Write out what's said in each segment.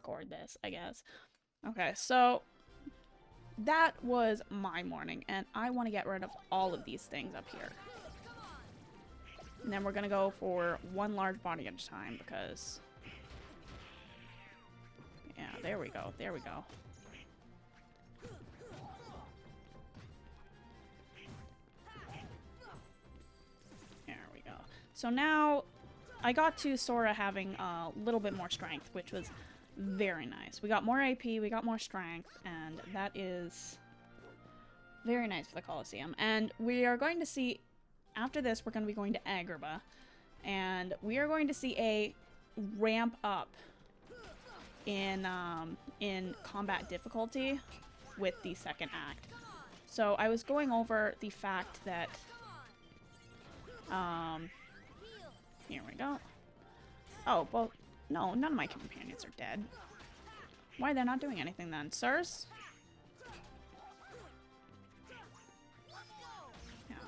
record this, I guess. Okay, so that was my morning, and I want to get rid of all of these things up here. And then we're gonna go for one large body at a time because... yeah, there we go. There we go. There we go. So now I got to Sora having a little bit more strength, which was very nice. We got more AP, we got more strength, and that is very nice for the Coliseum. And we are going to see... after this, we're going to be going to Agrabah, and we are going to see a ramp up in combat difficulty with the second act. So I was going over the fact that, here we go. Oh, well, no, none of my companions are dead. Why, they're not doing anything then, sirs?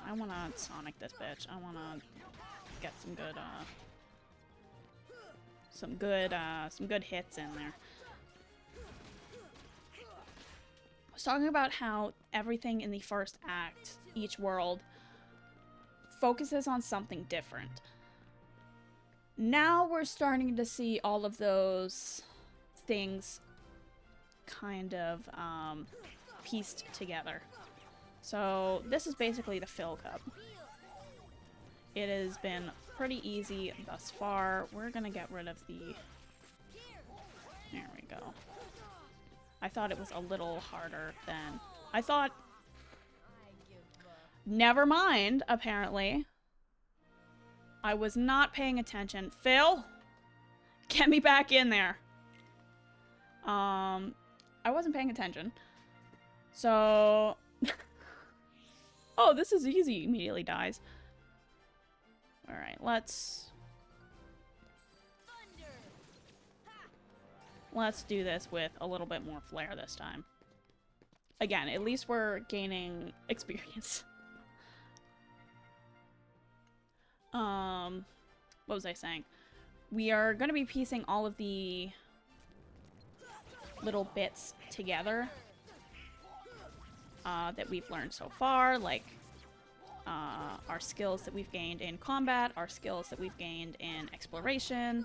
I want to Sonic this bitch. I want to get some good hits in there. I was talking about how everything in the first act, each world, focuses on something different. Now we're starting to see all of those things kind of pieced together. So this is basically the Fill Cup. It has been pretty easy thus far. We're gonna get rid of the... there we go. I thought it was a little harder than... I thought... never mind, apparently. I was not paying attention. Phil? Get me back in there. I wasn't paying attention. So... oh, this is easy. Immediately dies. Alright, let's do this with a little bit more flair this time. Again, at least we're gaining experience. What was I saying? We are going to be piecing all of the little bits together that we've learned so far, like our skills that we've gained in combat, our skills that we've gained in exploration,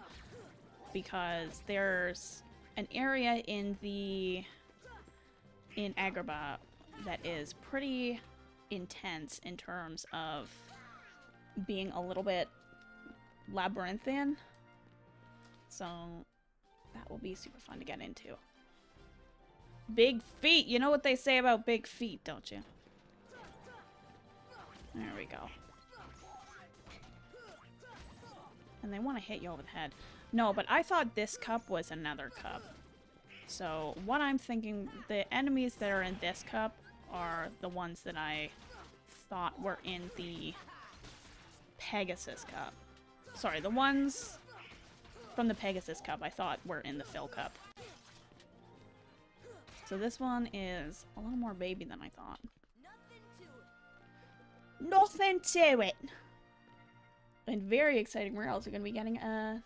because there's an area in Agrabah that is pretty intense in terms of being a little bit labyrinthian, so that will be super fun to get into. Big feet! You know what they say about big feet, don't you? There we go. And they want to hit you over the head. No, but I thought this cup was another cup. So what I'm thinking, the enemies that are in this cup are the ones that I thought were in the Pegasus Cup. Sorry, the ones from the Pegasus Cup I thought were in the Fill Cup. So this one is a little more baby than I thought. Nothing to it! And very exciting, we're also going to be getting a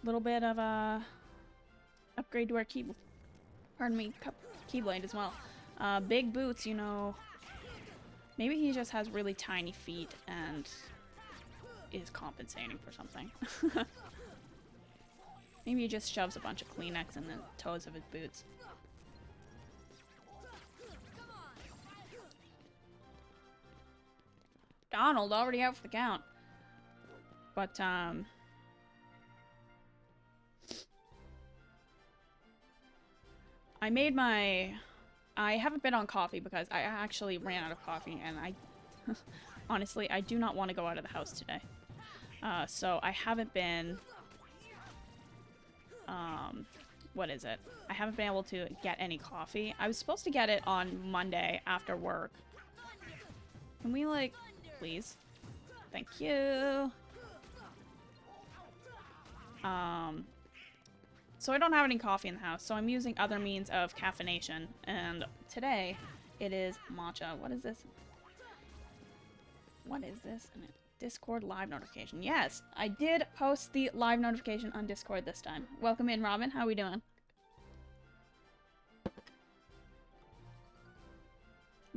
little bit of a upgrade to our Keyblade as well. Big boots, you know. Maybe he just has really tiny feet and is compensating for something. Maybe he just shoves a bunch of Kleenex in the toes of his boots. Donald already out for the count. But, I haven't been on coffee because I actually ran out of coffee and honestly, I do not want to go out of the house today. So I haven't been, what is it? I haven't been able to get any coffee. I was supposed to get it on Monday after work. Can we, like, please? Thank you. So I don't have any coffee in the house, so I'm using other means of caffeination, and today it is matcha. What is this? What is this? Discord live notification. Yes, I did post the live notification on Discord this time. Welcome in, Robin. How are we doing?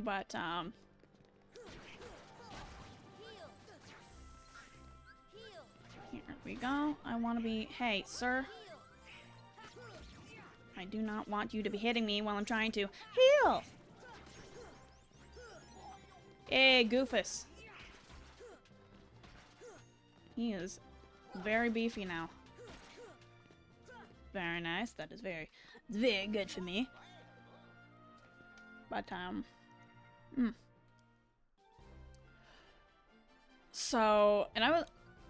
But, here we go. I want to be... Hey, sir. I do not want you to be hitting me while I'm trying to heal! Hey, Goofus. He is very beefy now. Very nice. That is very good for me. But, So, and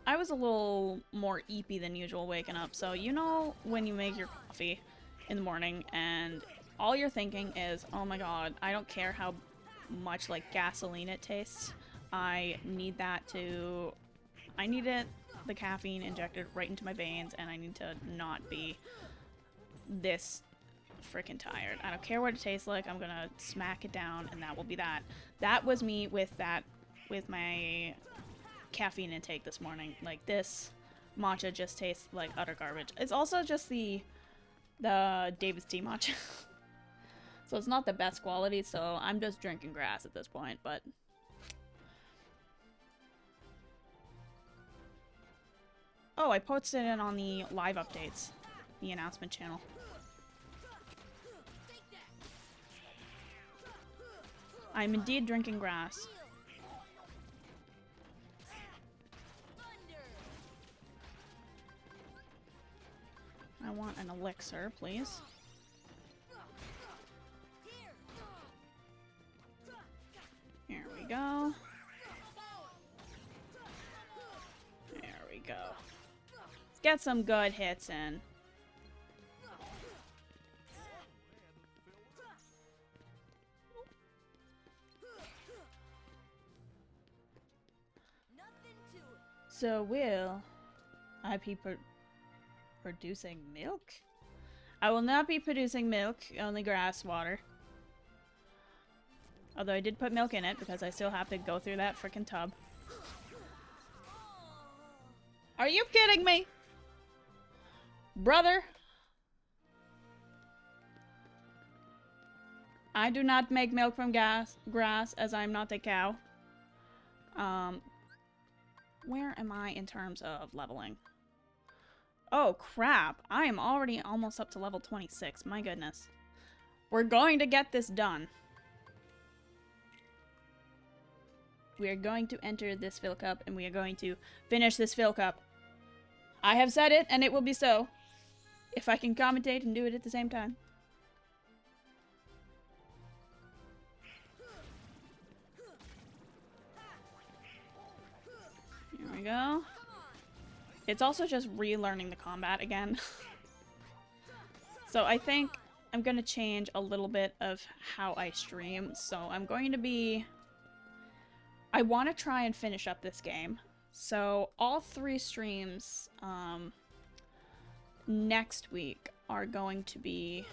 I was a little more eepy than usual waking up. So, you know when you make your coffee in the morning and all you're thinking is, oh my god, I don't care how much like gasoline it tastes. I need the caffeine injected right into my veins, and I need to not be this freaking tired. I don't care what it tastes like, I'm gonna smack it down, and that will be that. That was me with my caffeine intake this morning. Like, this matcha just tastes like utter garbage. It's also just the David's tea matcha. So it's not the best quality, so I'm just drinking grass at this point, but... Oh, I posted it on the live updates, the announcement channel. I'm indeed drinking grass. I want an elixir, please. Here we go. There we go. Let's get some good hits in. So will I be producing milk? I will not be producing milk, only grass water. Although I did put milk in it because I still have to go through that frickin' tub. Are you kidding me? Brother? I do not make milk from grass as I'm not a cow. Where am I in terms of leveling? Oh crap, I am already almost up to level 26, my goodness. We're going to get this done. We are going to enter this fill cup, and we are going to finish this fill cup. I have said it, and it will be so. If I can commentate and do it at the same time. Here we go. It's also just relearning the combat again. So I think I'm going to change a little bit of how I stream. So I'm going to be... I want to try and finish up this game. So all 3 streams next week are going to be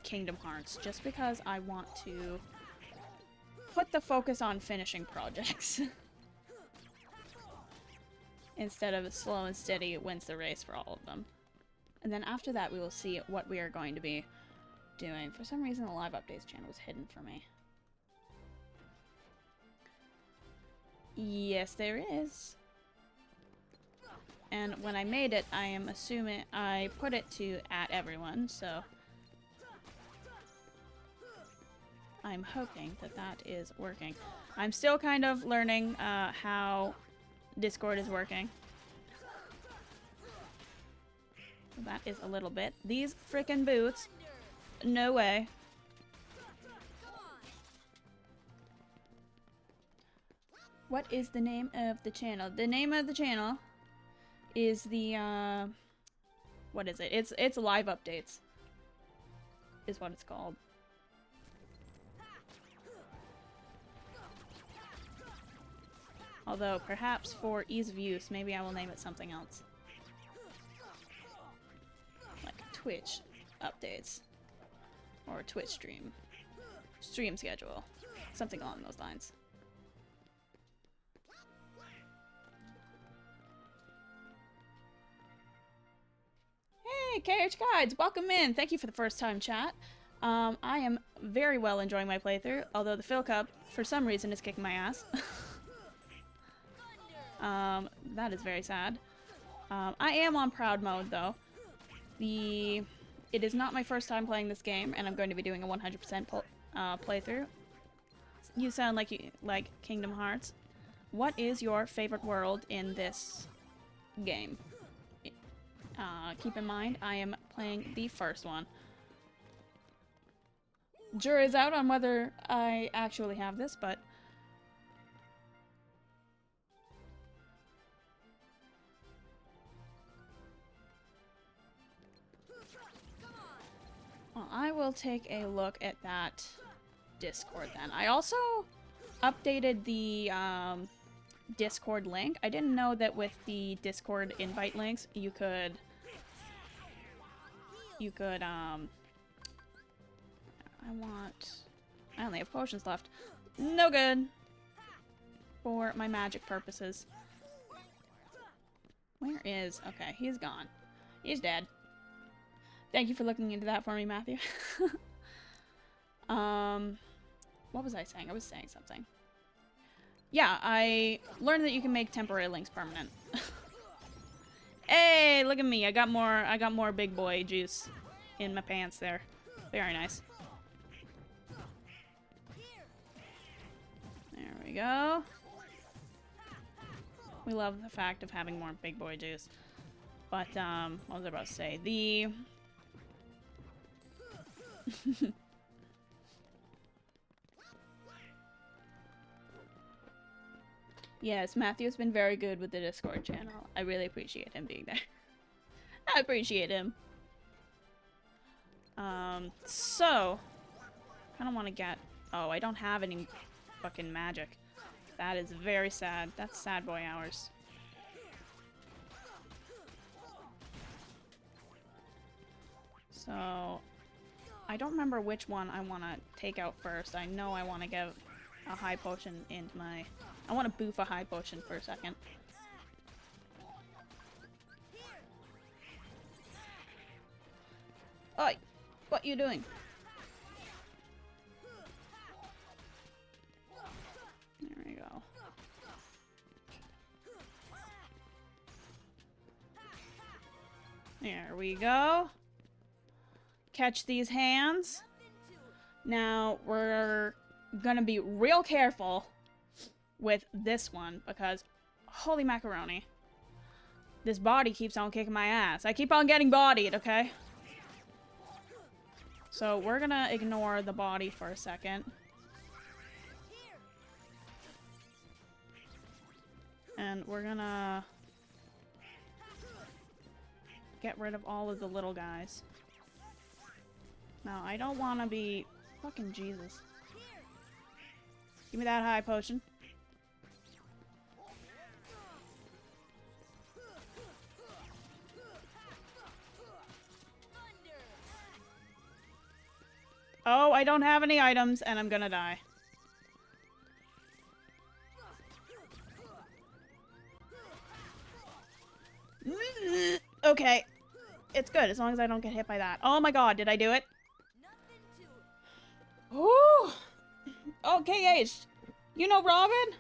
Kingdom Hearts, just because I want to put the focus on finishing projects. Instead of slow and steady wins the race for all of them. And then after that we will see what we are going to be doing. For some reason the live updates channel was hidden for me. Yes, there is. And when I made it, I am assuming I put it to @everyone, so I'm hoping that that is working. I'm still kind of learning how Discord is working. So that is a little bit. These frickin' boots. No way. What is the name of the channel? The name of the channel is the, what is it? It's live updates. Is what it's called. Although, perhaps for ease of use, maybe I will name it something else. Like Twitch updates. Or Twitch stream. Stream schedule. Something along those lines. Hey, KH Guides, welcome in. Thank you for the first time chat. I am very well enjoying my playthrough, although the Phil Cup, for some reason, is kicking my ass. That is very sad. I am on proud mode, though. It is not my first time playing this game, and I'm going to be doing a 100% playthrough. You sound like Kingdom Hearts. What is your favorite world in this game? Keep in mind, I am playing the first one. Jury's out on whether I actually have this, but... Well, I will take a look at that Discord then. I also updated the Discord link. I didn't know that with the Discord invite links, you could I only have potions left. No good for my magic purposes. Where is... Okay, he's gone. He's dead. Thank you for looking into that for me, Matthew. What was I saying? I was saying something. Yeah, I learned that you can make temporary links permanent. Hey, look at me. I got more big boy juice in my pants there. Very nice. There we go. We love the fact of having more big boy juice. But, what was I about to say? Yes, Matthew's been very good with the Discord channel. I really appreciate him being there. I appreciate him. So, kind of want to get... Oh, I don't have any fucking magic. That is very sad. That's sad boy hours. So, I don't remember which one I want to take out first. I know I want to get a high potion into my... I want to boof a high potion for a second. Oi! What you doing? There we go. There we go. Catch these hands. Now, we're gonna be real careful with this one, because holy macaroni. This body keeps on kicking my ass. I keep on getting bodied, okay? So we're gonna ignore the body for a second. And we're gonna get rid of all of the little guys. No, I don't want to be... Fucking Jesus. Give me that high potion. Oh, I don't have any items, and I'm gonna die. Okay. It's good, as long as I don't get hit by that. Oh my god, did I do it? Ooh! Okay, Ace. You know Robin?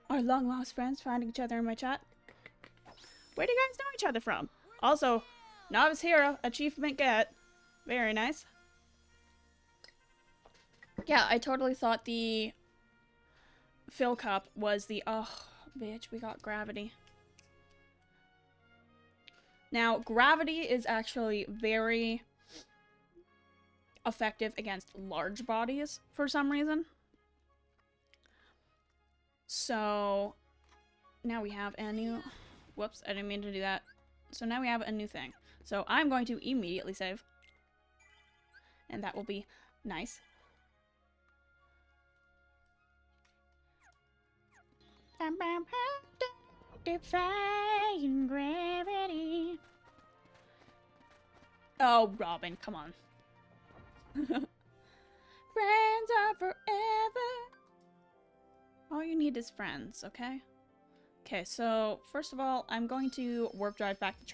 Our long-lost friends finding each other in my chat. Where do you guys know each other from? Also, Novice Hero, achievement get. Very nice. Yeah, I totally thought the Phil Cup was the... Oh, bitch, we got gravity. Now, gravity is actually very effective against large bodies for some reason. So, now we have a new... Whoops, I didn't mean to do that. So now we have a new thing. So I'm going to immediately save. And that will be nice. Defying gravity. Oh, Robin, come on. Friends are forever. All you need is friends, okay? Okay, so first of all, I'm going to warp drive back to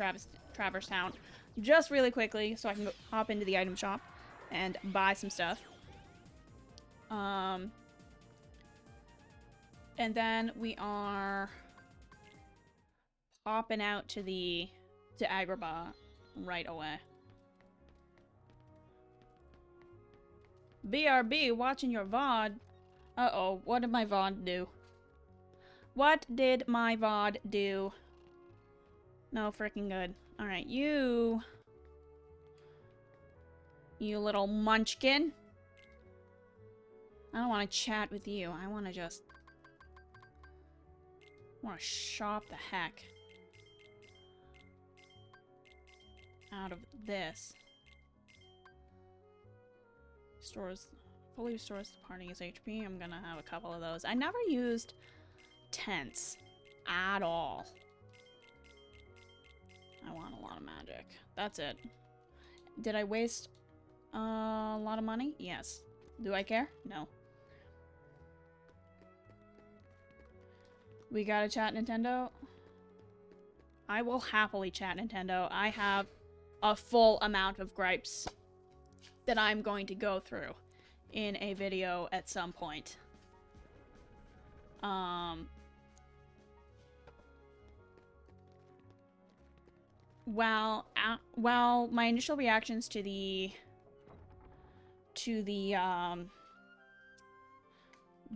Traverse Town just really quickly so I can go hop into the item shop and buy some stuff. And then we are popping out to Agrabah right away. BRB, watching your VOD. Uh-oh, what did my VOD do? What did my VOD do? No freaking good. Alright, you little munchkin. I don't want to chat with you. I want to just... shop the heck out of this. Fully restores the party's HP. I'm gonna have a couple of those. I never used tents at all. I want a lot of magic. That's it. Did I waste a lot of money? Yes. Do I care? No. We gotta chat Nintendo? I will happily chat Nintendo. I have a full amount of gripes that I'm going to go through in a video at some point. While my initial reactions to the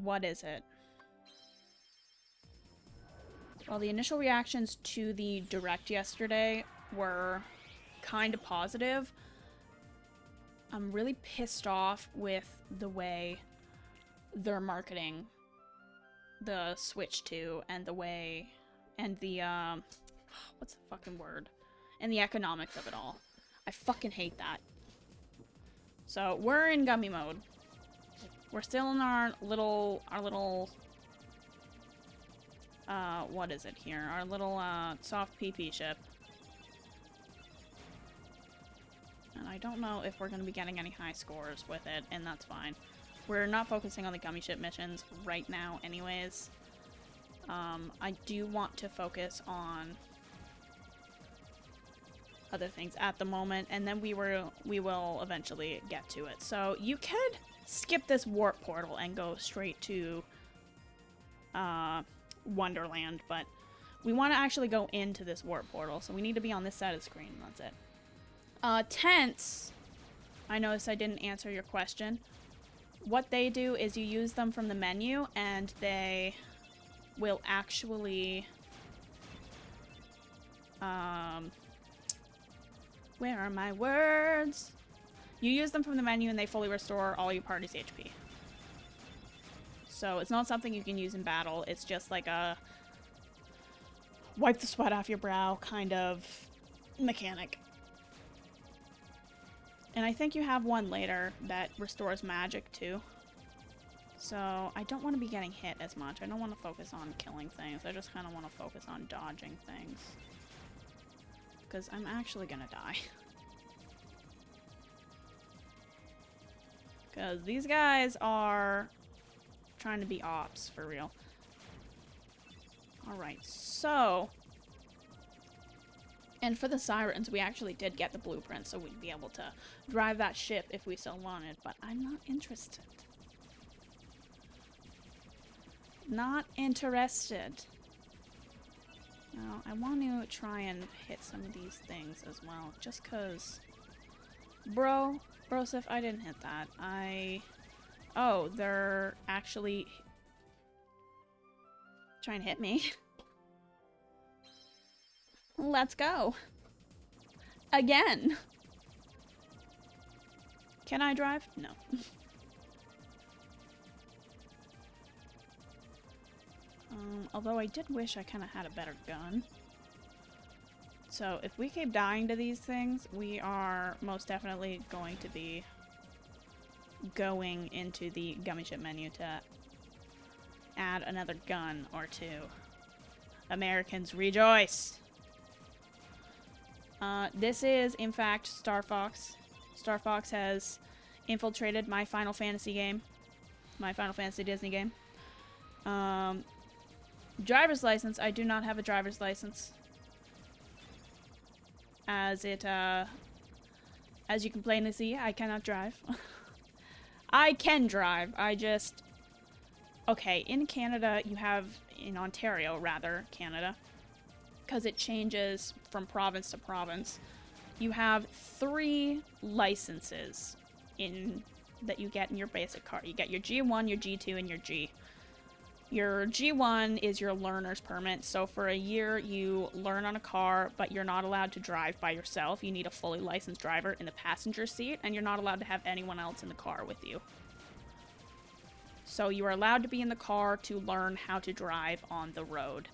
what is it? Well, the initial reactions to the Direct yesterday were kind of positive. I'm really pissed off with the way they're marketing the Switch 2 and the way, and the, what's the fucking word? And the economics of it all. I fucking hate that. So, we're in gummy mode. We're still in our little, what is it here? Our little, soft PP ship. And I don't know if we're going to be getting any high scores with it, and that's fine. We're not focusing on the gummy ship missions right now anyways. I do want to focus on other things at the moment, and then we will eventually get to it. So you could skip this warp portal and go straight to Wonderland, but we want to actually go into this warp portal, so we need to be on this side of the screen, and that's it. Tents, I noticed I didn't answer your question. What they do is you use them from the menu, and they will actually, where are my words? You use them from the menu and they fully restore all your party's HP. So it's not something you can use in battle, it's just like a wipe the sweat off your brow kind of mechanic. And I think you have one later that restores magic too. So I don't want to be getting hit as much. I don't want to focus on killing things. I just kind of want to focus on dodging things. Because I'm actually gonna die. Because these guys are trying to be ops, for real. Alright, so... And for the sirens, we actually did get the blueprint, so we'd be able to drive that ship if we still wanted, but I'm not interested. Not interested. Now, I want to try and hit some of these things as well, just cause... Broseph, I didn't hit that. Oh, they're actually... trying to hit me. Let's go. Again. Can I drive? No. Although I did wish I kind of had a better gun. So if we keep dying to these things, we are most definitely going to be going into the gummy ship menu to add another gun or two. Americans rejoice! This is, in fact, Star Fox. Star Fox has infiltrated my Final Fantasy game. My Final Fantasy Disney game. Driver's license. I do not have a driver's license. As you can plainly see, I cannot drive. I can drive. I just... Okay, in Canada, you have... In Ontario, rather, Canada. Because it changes from province to province. You have 3 licenses that you get in your basic car. You get your G1, your G2, and your G. Your G1 is your learner's permit, so for a year you learn on a car, but you're not allowed to drive by yourself. You need a fully licensed driver in the passenger seat, and you're not allowed to have anyone else in the car with you. So you are allowed to be in the car to learn how to drive on the road.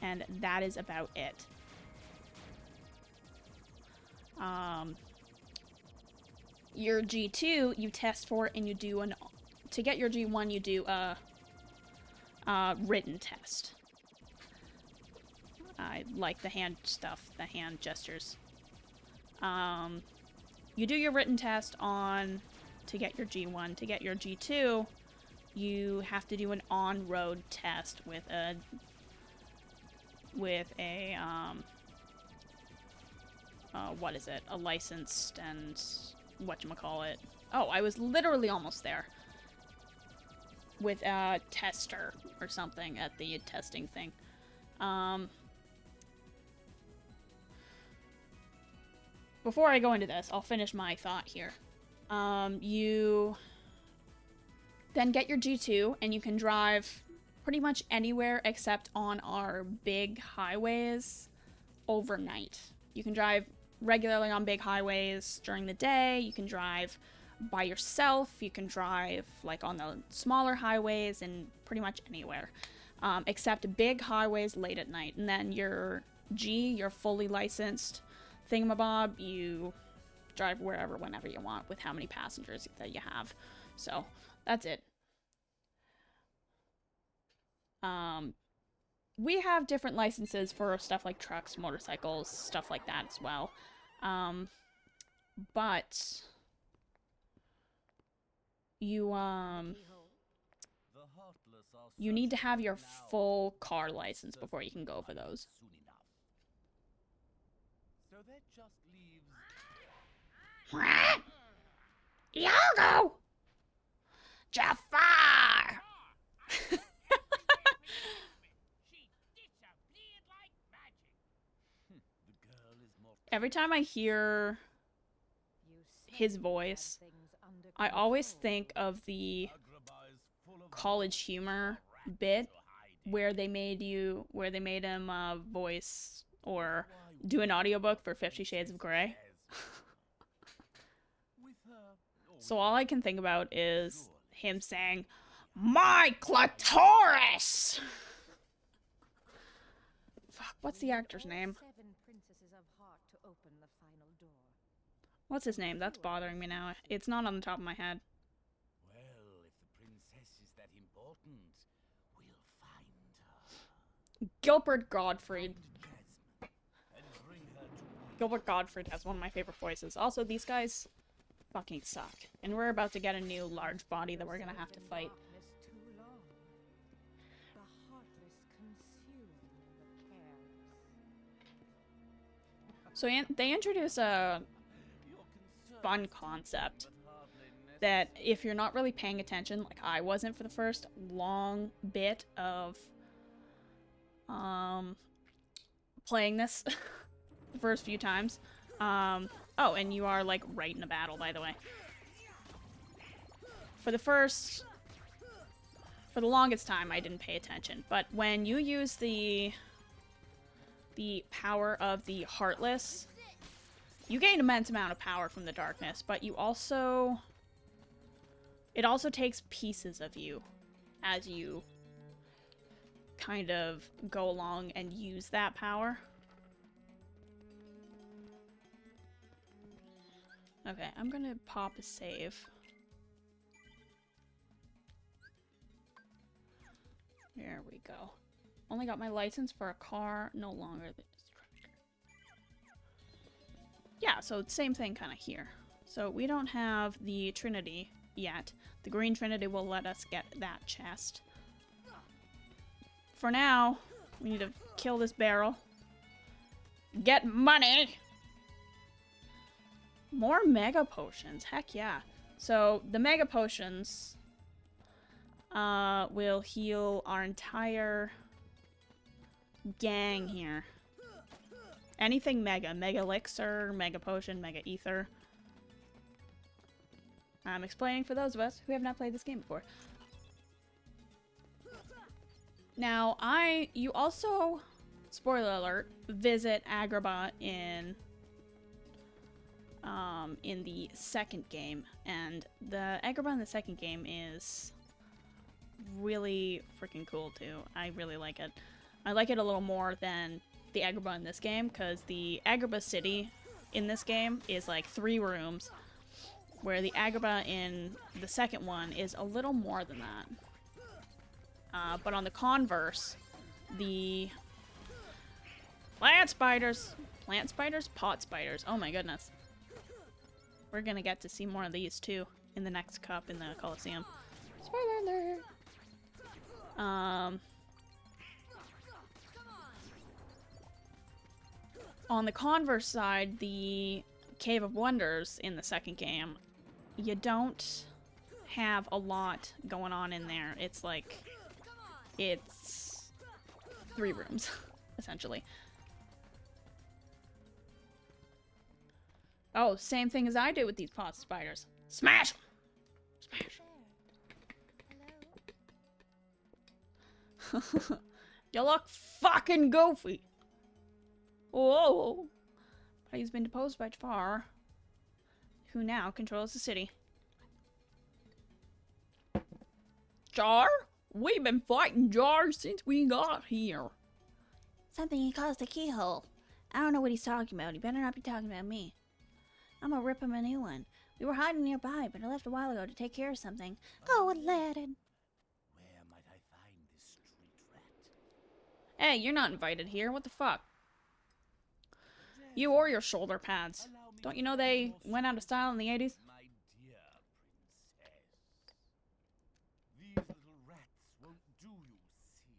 And that is about it. Your G2, you test for it and you do an... To get your G1, you do a written test. I like the hand stuff, the hand gestures. You do your written test to get your G1. To get your G2, you have to do an on-road test with a what is it? A licensed and whatchamacallit. Oh, I was literally almost there. With a tester or something at the testing thing. Before I go into this, I'll finish my thought here. You then get your G2 and you can drive pretty much anywhere except on our big highways overnight. You can drive regularly on big highways during the day. You can drive by yourself. You can drive like on the smaller highways and pretty much anywhere except big highways late at night. And then your G, your fully licensed thingamabob, you drive wherever, whenever you want with how many passengers that you have. So that's it. We have different licenses for stuff like trucks, motorcycles, stuff like that as well. But you need to have your full car license before you can go for those. So that just leaves Iago! Jafar! Every time I hear his voice, I always think of the College Humor bit where they made him voice or do an audiobook for 50 Shades of Grey. So all I can think about is him saying, "My clitoris!" Fuck, what's the actor's name? What's his name? That's bothering me now. It's not on the top of my head. Well, if the princess is that important, we'll find her. Gilbert Gottfried. Gilbert Gottfried has one of my favorite voices. Also, these guys fucking suck. And we're about to get a new large body that we're gonna have to fight. So they introduce a fun concept that if you're not really paying attention, like I wasn't for the first long bit of playing this the first few times. Oh, and you are like right in a battle, by the way. For the longest time I didn't pay attention, but when you use the power of the Heartless, you gain an immense amount of power from the darkness, but it also takes pieces of you as you kind of go along and use that power. Okay, I'm gonna pop a save. There we go. Only got my license for a car, no longer the instructor. Yeah, so same thing kind of here. So we don't have the Trinity yet. The green Trinity will let us get that chest. for now, we need to kill this barrel. Get money! More mega potions. Heck yeah. So, the mega potions will heal our entire gang here. Anything mega. Mega elixir, mega potion, mega ether. I'm explaining for those of us who have not played this game before. Now, you also, spoiler alert, visit Agrabah in the second game, and the Agrabah in the second game is really freaking cool too. I really like it. I like it a little more than the Agrabah in this game, because the Agrabah city in this game is like 3 rooms, where the Agrabah in the second one is a little more than that. But on the converse, the plant spiders, pot spiders, oh my goodness. We're gonna get to see more of these too in the next cup in the Colosseum. Spoiler alert! On the converse side, the Cave of Wonders in the second game, you don't have a lot going on in there. It's like, it's 3 rooms, essentially. Oh, same thing as I do with these pot spiders. Smash them! Smash them! You look fucking goofy! Whoa! But he's been deposed by Jafar, who now controls the city. Jar? We've been fighting Jar since we got here. Something he calls the keyhole. I don't know what he's talking about. He better not be talking about me. I'm gonna rip him a new one. We were hiding nearby, but I left a while ago to take care of something. Oh, Aladdin. Where might I find this street rat? Hey, you're not invited here. What the fuck? You or your shoulder pads. Don't you know they went out of style in the 80s? My dear princess. These little rats won't do, you see.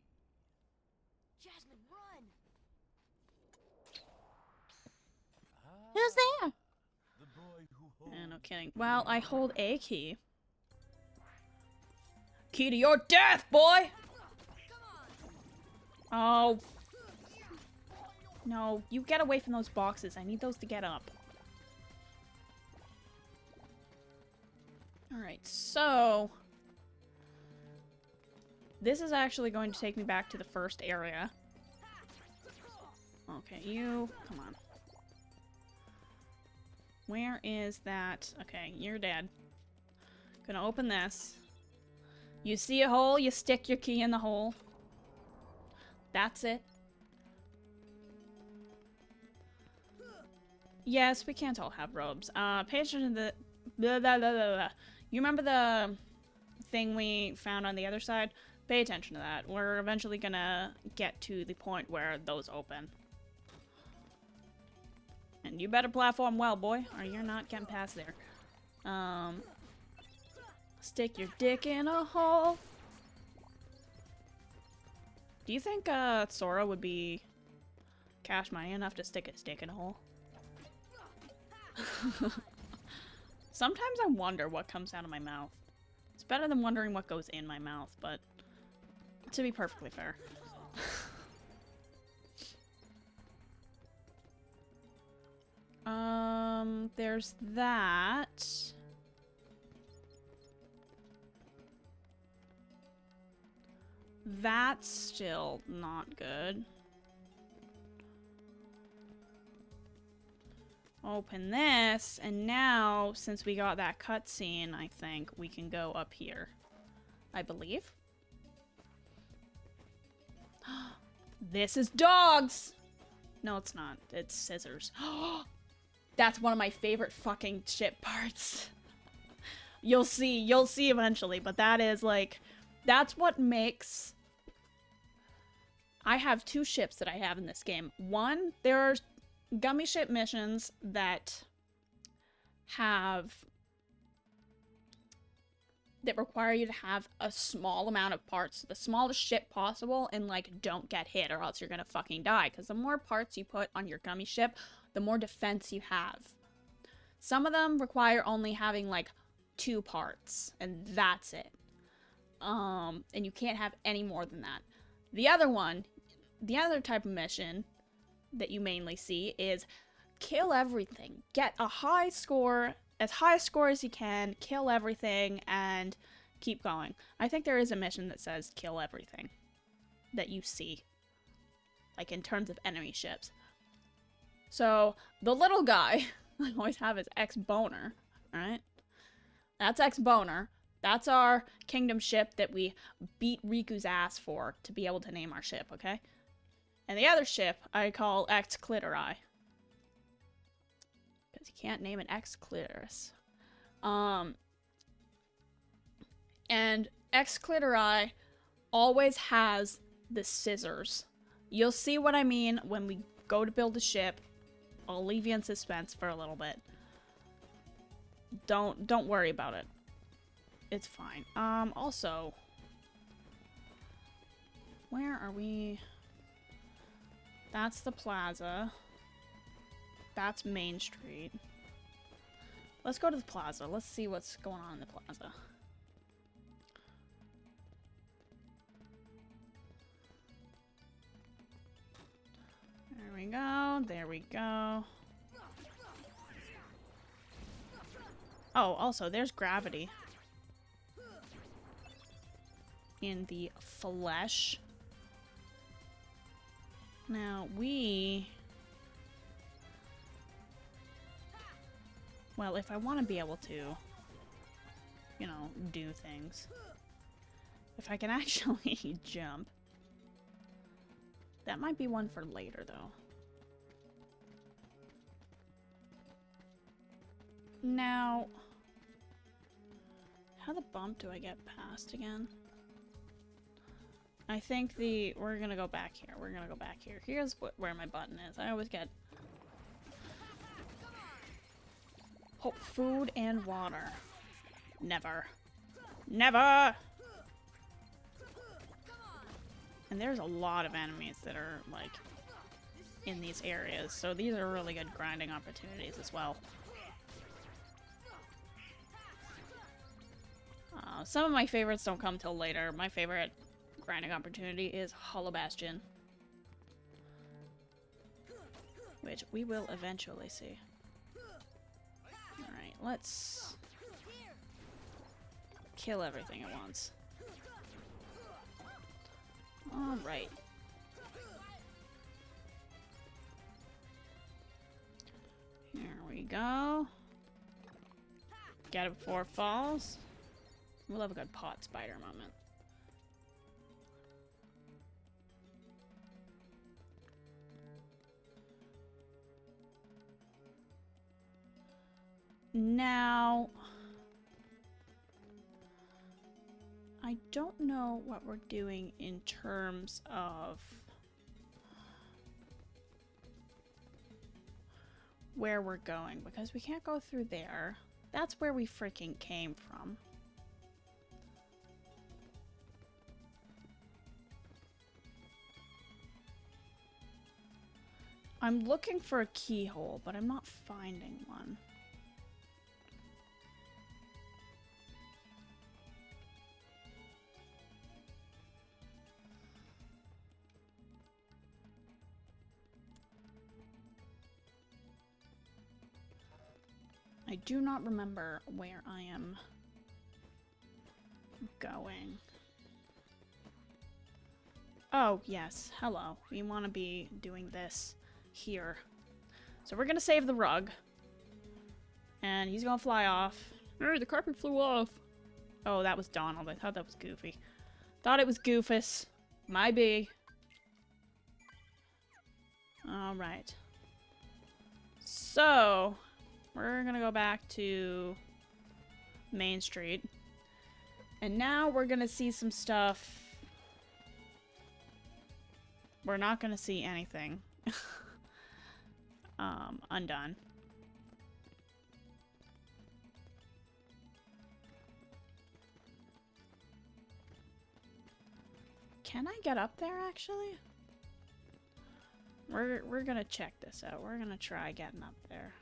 Jasmine, run! Who's there? The boy who holds Yeah, no kidding. Well, I hold a key. Key to your death, boy! Oh. No, you get away from those boxes. I need those to get up. Alright, so... this is actually going to take me back to the first area. Okay, you... come on. Where is that? Okay, you're dead. Gonna open this. You see a hole, you stick your key in the hole. That's it. Yes, we can't all have robes. Pay attention to the... blah, blah, blah, blah, blah. You remember the thing we found on the other side? Pay attention to that. We're eventually gonna get to the point where those open. And you better platform well, boy, or you're not getting past there. Stick your dick in a hole. Do you think Sora would be cash money enough to stick his dick in a hole? Sometimes I wonder what comes out of my mouth. It's better than wondering what goes in my mouth, but to be perfectly fair. There's that. That's still not good. Open this, and now, since we got that cutscene, I think we can go up here. I believe. This is dogs! No, it's not. It's scissors. That's one of my favorite fucking ship parts. You'll see eventually, but that is like, that's what makes... I have 2 ships that I have in this game. One, there are gummy ship missions that have that require you to have a small amount of parts, the smallest ship possible, and like don't get hit or else you're gonna fucking die. Because the more parts you put on your gummy ship, the more defense you have. Some of them require only having like 2 parts, and that's it. And you can't have any more than that. The other type of mission that you mainly see is kill everything. Get a high score, as high a score as you can, kill everything, and keep going. I think there is a mission that says kill everything that you see, like in terms of enemy ships. So, the little guy I always have is X-Boner, alright? That's X-Boner. That's our Kingdom ship that we beat Riku's ass for to be able to name our ship, okay? And the other ship I call X-Clitori. Because you can't name an X-Clitoris. And X-Clitori always has the scissors. You'll see what I mean when we go to build a ship. I'll leave you in suspense for a little bit. Don't worry about it. It's fine. Also, where are we? That's the plaza. That's Main Street. Let's go to the plaza. Let's see what's going on in the plaza. There we go. There we go. Oh, also, there's gravity. In the flesh. Now, well, if I want to be able to, you know, do things. If I can actually jump. That might be one for later, though. Now, how the bump do I get past again? I think we're gonna go back here. We're gonna go back here. Here's where my button is. I always get... Oh, food and water. Never. Never! And there's a lot of enemies that are, like, in these areas. So these are really good grinding opportunities as well. Some of my favorites don't come till later. My favorite grinding opportunity is Hollow Bastion, which we will eventually see. Alright, let's kill everything at once. Alright. Here we go. Get it before it falls. We'll have a good pot spider moment. Now, I don't know what we're doing in terms of where we're going, because we can't go through there. That's where we freaking came from. I'm looking for a keyhole, but I'm not finding one. I do not remember where I am going. Oh, yes. Hello. We want to be doing this here. So we're going to save the rug. And he's going to fly off. Hey, the carpet flew off. Oh, that was Donald. I thought that was Goofy. Thought it was Goofus. My B. Alright. So, we're going to go back to Main Street. And now we're going to see some stuff. We're not going to see anything. Undone. Can I get up there, actually? We're gonna check this out. We're gonna try getting up there.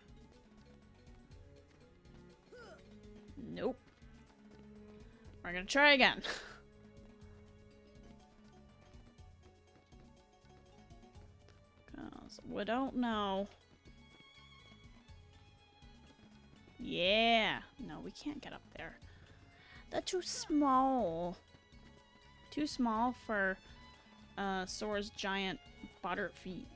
Nope. We're gonna try again. Cause we don't know. Yeah. No, we can't get up there. They're too small. Too small for Sora's giant butter feet.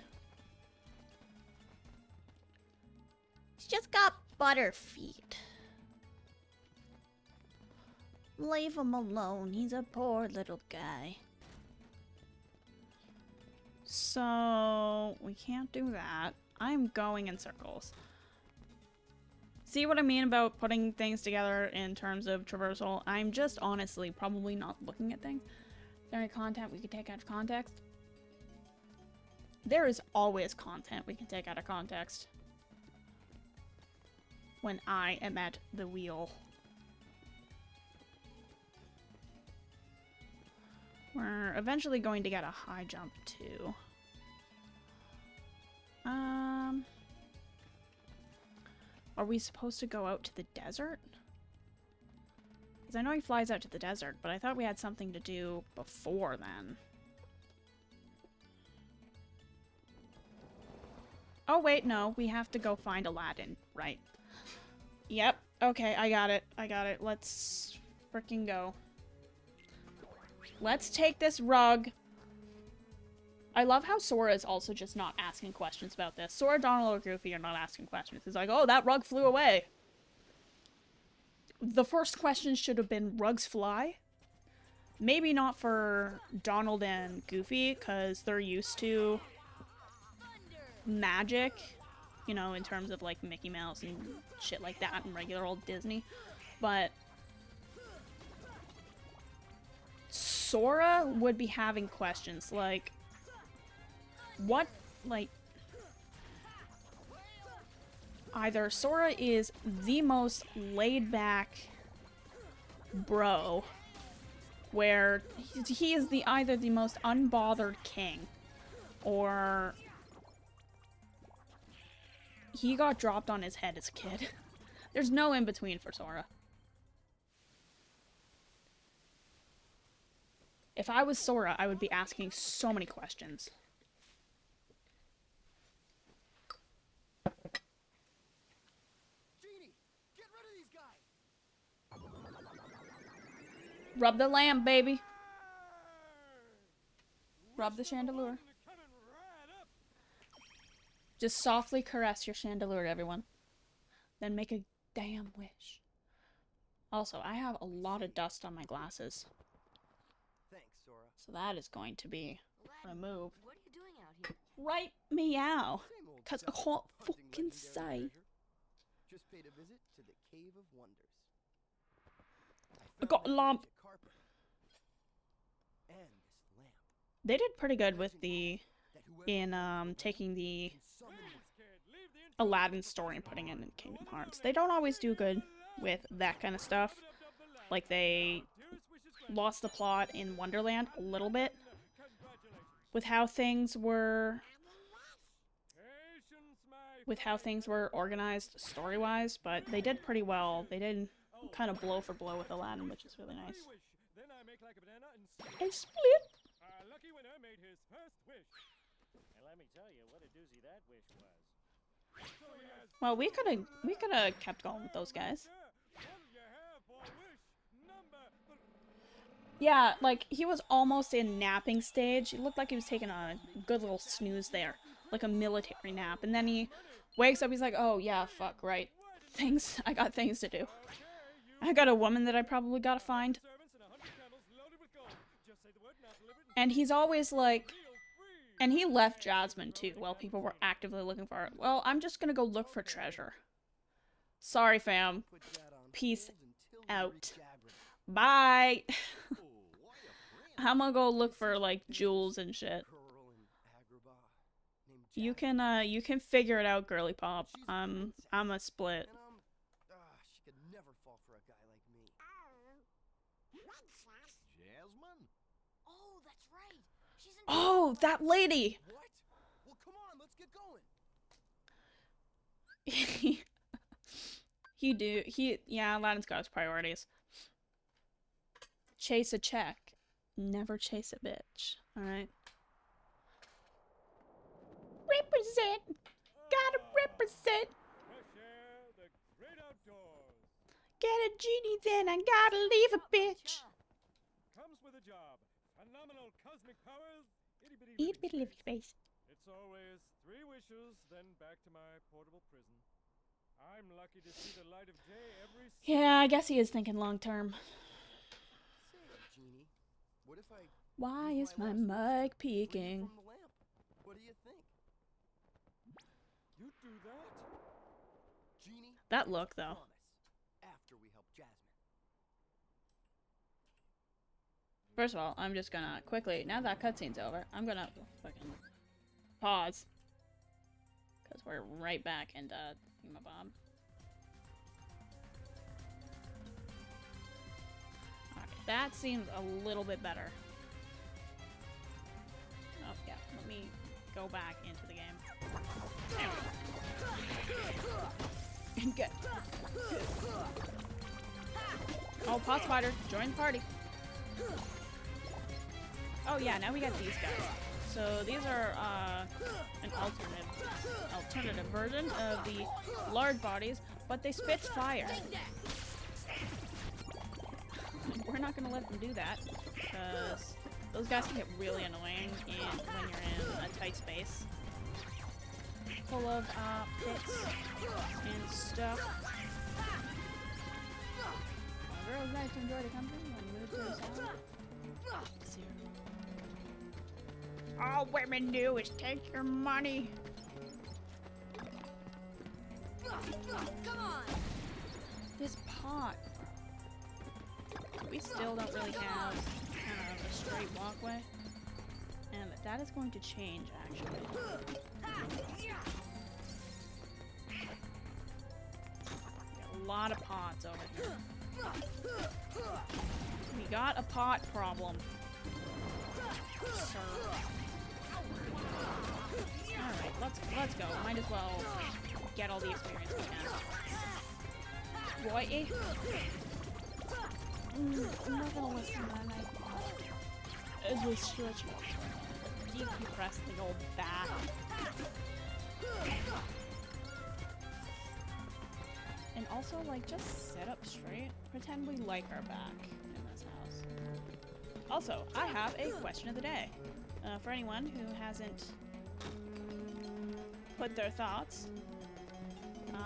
He's just got butter feet. Leave him alone. He's a poor little guy. So we can't do that. I'm going in circles. See what I mean about putting things together in terms of traversal? I'm just honestly probably not looking at things. Is there any content we could take out of context? There is always content we can take out of context. When I am at the wheel. We're eventually going to get a high jump too. Are we supposed to go out to the desert? Because I know he flies out to the desert, but I thought we had something to do before then. Oh wait, no, we have to go find Aladdin, right? Yep, okay, I got it. I got it. Let's frickin' go. Let's take this rug. I love how Sora is also just not asking questions about this. Sora, Donald, or Goofy are not asking questions. He's like, oh, that rug flew away. The first question should have been, rugs fly? Maybe not for Donald and Goofy, because they're used to magic, you know, in terms of, like, Mickey Mouse and shit like that and regular old Disney. But Sora would be having questions like, what, like, either Sora is the most laid-back bro, where he is either the most unbothered king, or he got dropped on his head as a kid. There's no in-between for Sora. If I was Sora, I would be asking so many questions. Genie, get rid of these guys. Rub the lamp, baby. Rub the chandelier. Just softly caress your chandelier, everyone. Then make a damn wish. Also, I have a lot of dust on my glasses. Thanks, Sora. So that is going to be removed. What are you doing out here? Right meow. Same old Cause I stuff, can't hunting fucking legendary say. treasure. Just paid a visit to the Cave of Wonders. I got a found lamp. magic carpet. And this lamp. They did pretty good with the That whoever taking the can summon Aladdin story and putting it in Kingdom Hearts. They don't always do good with that kind of stuff. Like, they lost the plot in Wonderland a little bit with how things were organized story-wise, but they did pretty well. They did kind of blow for blow with Aladdin, which is really nice. And Split! Lucky winner made his first wish. And let me tell you what a doozy that wish was. Well, we could have kept going with those guys. Yeah, like, he was almost in napping stage. It looked like he was taking a good little snooze there. Like a military nap. And then he wakes up, he's like, oh, yeah, fuck, right. I got things to do. I got a woman that I probably gotta find. And he's always like... And he left Jasmine, too, while people were actively looking for her. Well, I'm just gonna go look for treasure. Sorry, fam. put that on Peace hold until we out. reach Agrabah. Bye! Oh, why a brand I'm gonna go look for, like, jewels and shit. girl in Agrabah named You can figure it out, girly pop. I'm a Split. And she could never fall for a guy like me. Jasmine? Oh, that's right. Oh, that lady! What? Well, come on, let's get going. Yeah, Aladdin's got his priorities. Chase a check. Never chase a bitch. Alright? Represent! Gotta represent! Fresh air, the great outdoors. Get a genie then, I gotta leave a bitch! Comes with a job. Phenomenal cosmic powers. Eat a bit of face. It's always 3 wishes, then back to my portable prison. I'm lucky to see the light of day every Yeah, I guess he is thinking long term. Say, Genie, what if I Why use is my last wish to mic free you peeking? from the lamp? What do you think? You do that? Genie, That look, though. promise. After we help Jasmine. First of all, I'm just gonna quickly, now that cutscene's over, I'm gonna fucking pause. Because we're right back into Thingamabob. Okay, that seems a little bit better. Oh, yeah, let me go back into the game. There we go. And good. Oh, Pot Spider, join the party. Oh yeah, now we got these guys. So these are an alternative version of the large bodies, but they spit fire. We're not gonna let them do that, because those guys can get really annoying when you're in a tight space full of pits and stuff. Girls like to enjoy the company when you move to the south. All women do is take your money. Come on! This pot. We still don't really have a straight walkway. And that is going to change, actually. Got a lot of pots over here. We got a pot problem. Sir. Alright, let's go. Might as well get all the experience we can. Boy, I'm not gonna listen, man. As we stretch decompress the old back. And also, like, just sit up straight. Pretend we like our back in this house. Also, I have a question of the day. For anyone who hasn't put their thoughts,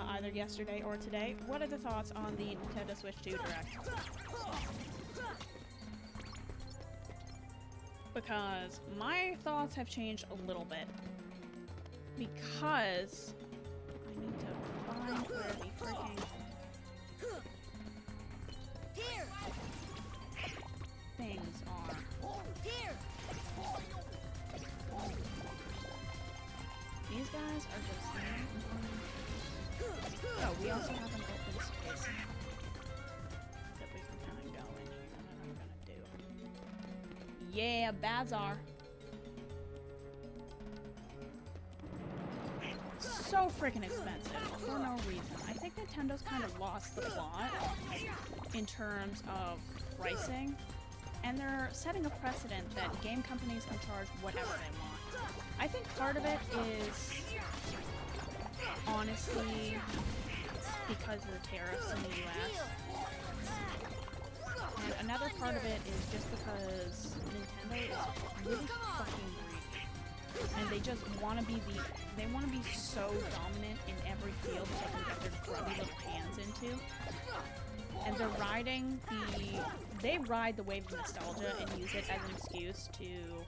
either yesterday or today, what are the thoughts on the Nintendo Switch 2 Direct? Because my thoughts have changed a little bit. Because I need to find where the freaking things are. These guys are just oh, we also have an open space that we can kind of go in here. That's what I'm gonna do. Yeah, bazaar. So freaking expensive for no reason. I think Nintendo's kind of lost the plot in terms of pricing, and they're setting a precedent that game companies can charge whatever they want. I think part of it is honestly because of the tariffs in the US. And another part of it is just because Nintendo is really fucking greedy. And they just want to be they want to be so dominant in every field that they can get their grubby little hands into. And they're they ride the wave of nostalgia and use it as an excuse to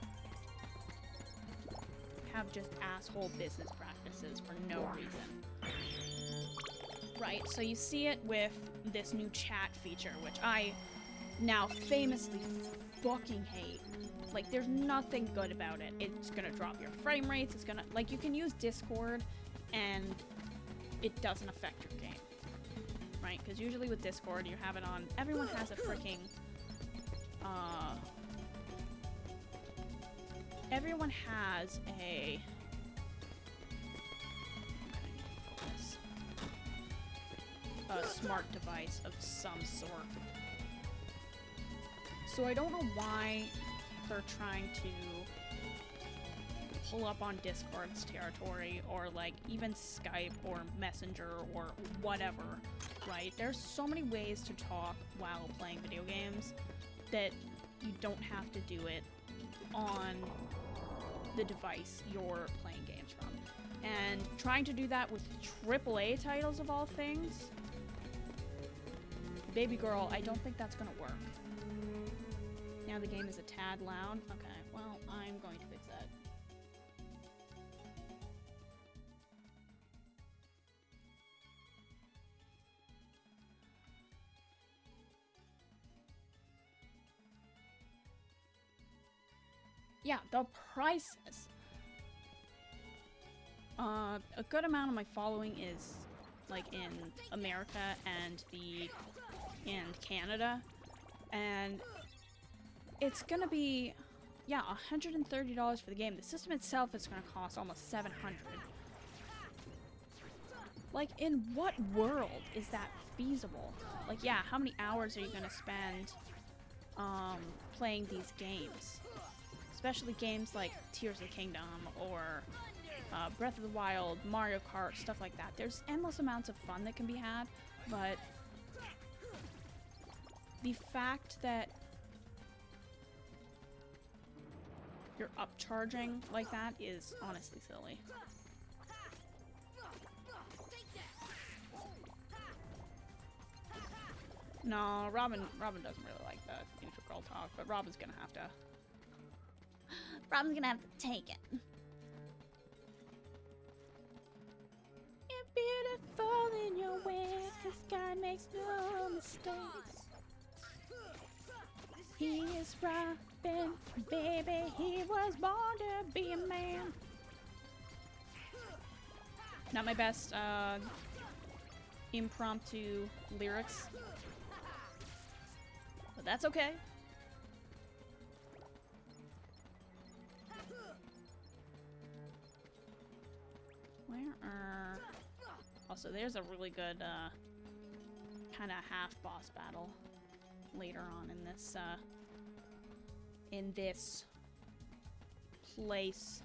have just asshole business practices for no reason. Right, so you see it with this new chat feature, which I now famously fucking hate. Like, there's nothing good about it. It's gonna drop your frame rates, it's gonna, like, you can use Discord and it doesn't affect your game. Right, because usually with Discord you have it on, everyone has a freaking, everyone has a smart device of some sort. So I don't know why they're trying to pull up on Discord's territory, or like even Skype or Messenger or whatever, right? There's so many ways to talk while playing video games that you don't have to do it on the device you're playing games from. And trying to do that with AAA titles of all things, baby girl, I don't think that's gonna work. Now the game is a tad loud. Okay, well, I'm going to fix that. Yeah, the prices. A good amount of my following is like in America and Canada, and it's gonna be, yeah, $130 for the game. The system itself is gonna cost almost $700. Like, in what world is that feasible? Like, yeah, how many hours are you gonna spend playing these games? Especially games like Tears of the Kingdom or Breath of the Wild, Mario Kart, stuff like that. There's endless amounts of fun that can be had, but the fact that you're upcharging like that is honestly silly. No, Robin doesn't really like that integral talk, but Robin's gonna have to take it. You're beautiful in your way, 'cause God makes no mistakes. He is Robin, baby, he was born to be a man. Not my best impromptu lyrics, but that's okay. Where are... Also, there's a really good kind of half boss battle later on in this place.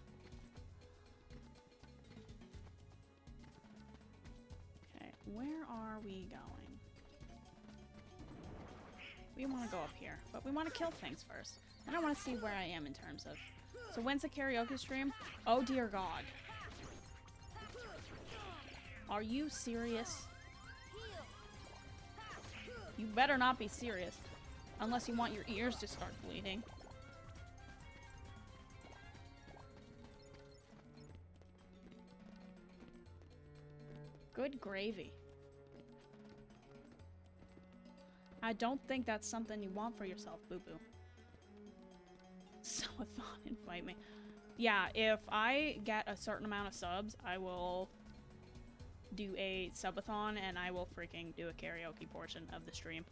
Okay, where are we going? We want to go up here, but we want to kill things first. And I want to see where I am in terms of... So when's the karaoke stream? Oh dear God. Are you serious? You better not be serious. Unless you want your ears to start bleeding. Good gravy. I don't think that's something you want for yourself, boo-boo. Subathon, invite me. Yeah, if I get a certain amount of subs, I will do a subathon and I will freaking do a karaoke portion of the stream.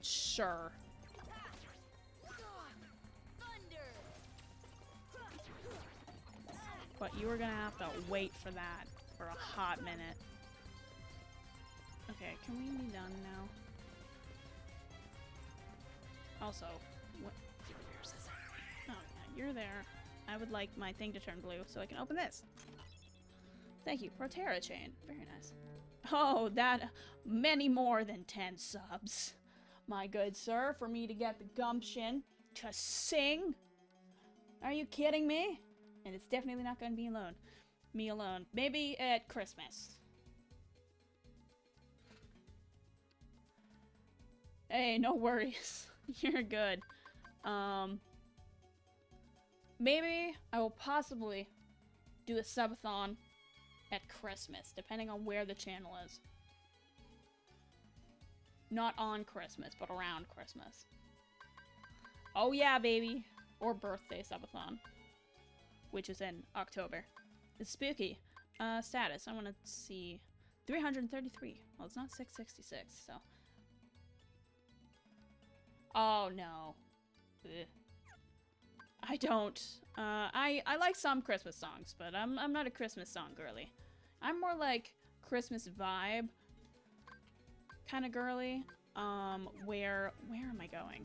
Sure. But you are gonna have to wait for that for a hot minute. Okay, can we be done now? Also, where's this? Oh, yeah, you're there. I would like my thing to turn blue so I can open this. Thank you. Protera chain. Very nice. Oh, that many more than 10 subs. My good sir, for me to get the gumption to sing? Are you kidding me? And it's definitely not going to be alone. Me alone. Maybe at Christmas. Hey, no worries. You're good. Maybe I will possibly do a subathon at Christmas, depending on where the channel is. Not on Christmas, but around Christmas. Oh yeah, baby! Or birthday subathon, which is in October. It's spooky. Status, I want to see 333. Well, it's not 666, so. Oh no. Ugh. I don't. I like some Christmas songs, but I'm not a Christmas song girly. I'm more like Christmas vibe kind of girly. Where am I going?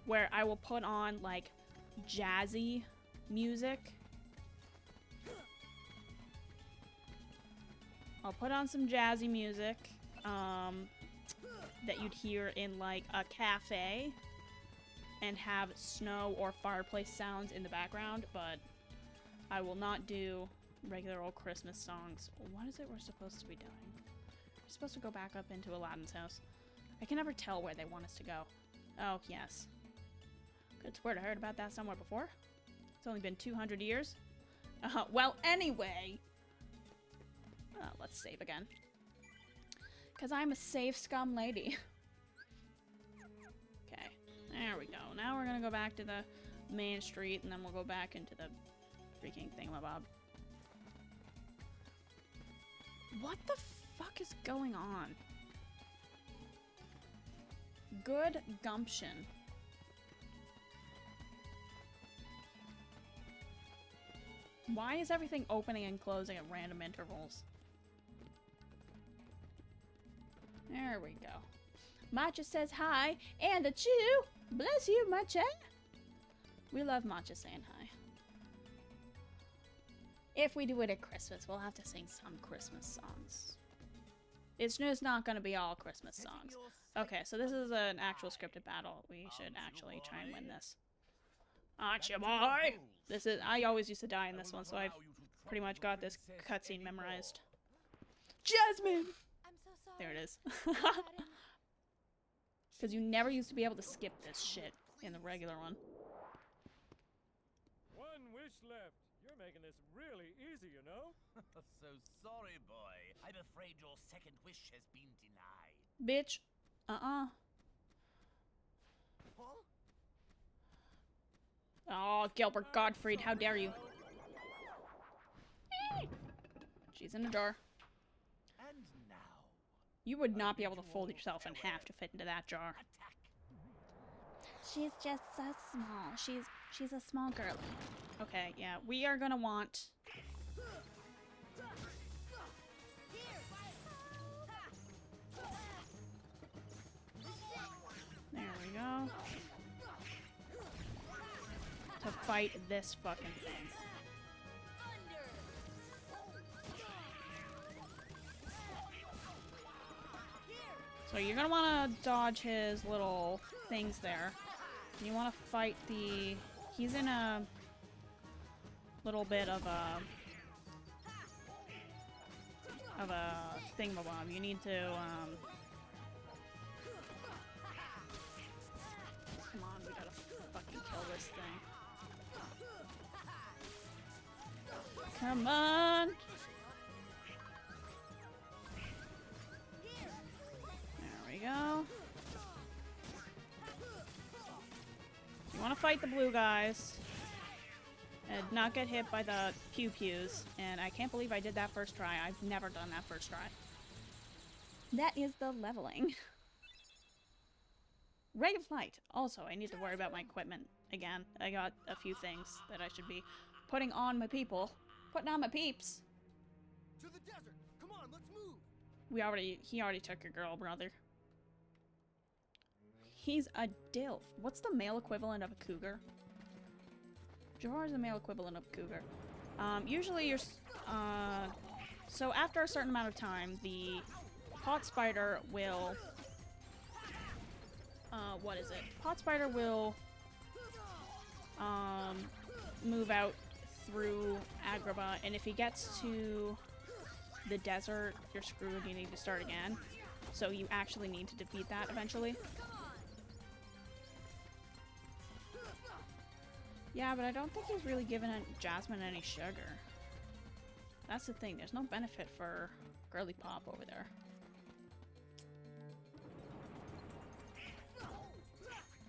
Where I will put on like jazzy music. I'll put on some jazzy music that you'd hear in like a cafe and have snow or fireplace sounds in the background, but I will not do regular old Christmas songs. What is it we're supposed to be doing? We're supposed to go back up into Aladdin's house. I can never tell where they want us to go. Oh, yes. Could swear I heard about that somewhere before. It's only been 200 years. Well, anyway. Let's save again. Because I'm a safe scum lady. Okay. There we go. Now we're gonna go back to the main street, and then we'll go back into the freaking thingamabob. What the fuck is going on? Good gumption. Why is everything opening and closing at random intervals? There we go. Matcha says hi, and a chew. Bless you, Matcha. We love Matcha saying hi. If we do it at Christmas, we'll have to sing some Christmas songs. It's just not going to be all Christmas songs. Okay, so this is an actual scripted battle. We should actually try and win this. Matcha boy! This is. I always used to die in this one, so I've pretty much got this cutscene memorized. Jasmine! I'm so sorry. There it is. Because you never used to be able to skip this shit in the regular one. One wish left. You're making this really easy, you know? So sorry, boy. I'm afraid your second wish has been denied. Bitch. Huh? Oh, Gilbert Gottfried, how dare you? She's in a jar. And now, You would not be able to fold yourself in half to fit into that jar. attack. She's just so small. She's a small girl. Okay, yeah, we are gonna want... There we go. To fight this fucking thing. So you're gonna wanna dodge his little things there. You wanna fight the... He's in a little bit of a thingamabob. You need to come on, we gotta fucking kill this thing. Come on! There we go. You want to fight the blue guys and not get hit by the pew-pews. And I can't believe I did that first try. I've never done that first try. That is the leveling. Ray of Light. Also, I need to worry about my equipment again. I got a few things that I should be putting on my people. Putting on my peeps. To the desert! Come on, let's move! He already took your girl, brother. He's a dilf. What's the male equivalent of a cougar? Jafar is the male equivalent of a cougar. Usually you're... so after a certain amount of time, the pot spider will... what is it? Pot spider will... move out through Agrabah, and if he gets to the desert, you're screwed. You need to start again. So you actually need to defeat that eventually. Yeah, but I don't think he's really given Jasmine any sugar. That's the thing. There's no benefit for Girly Pop over there.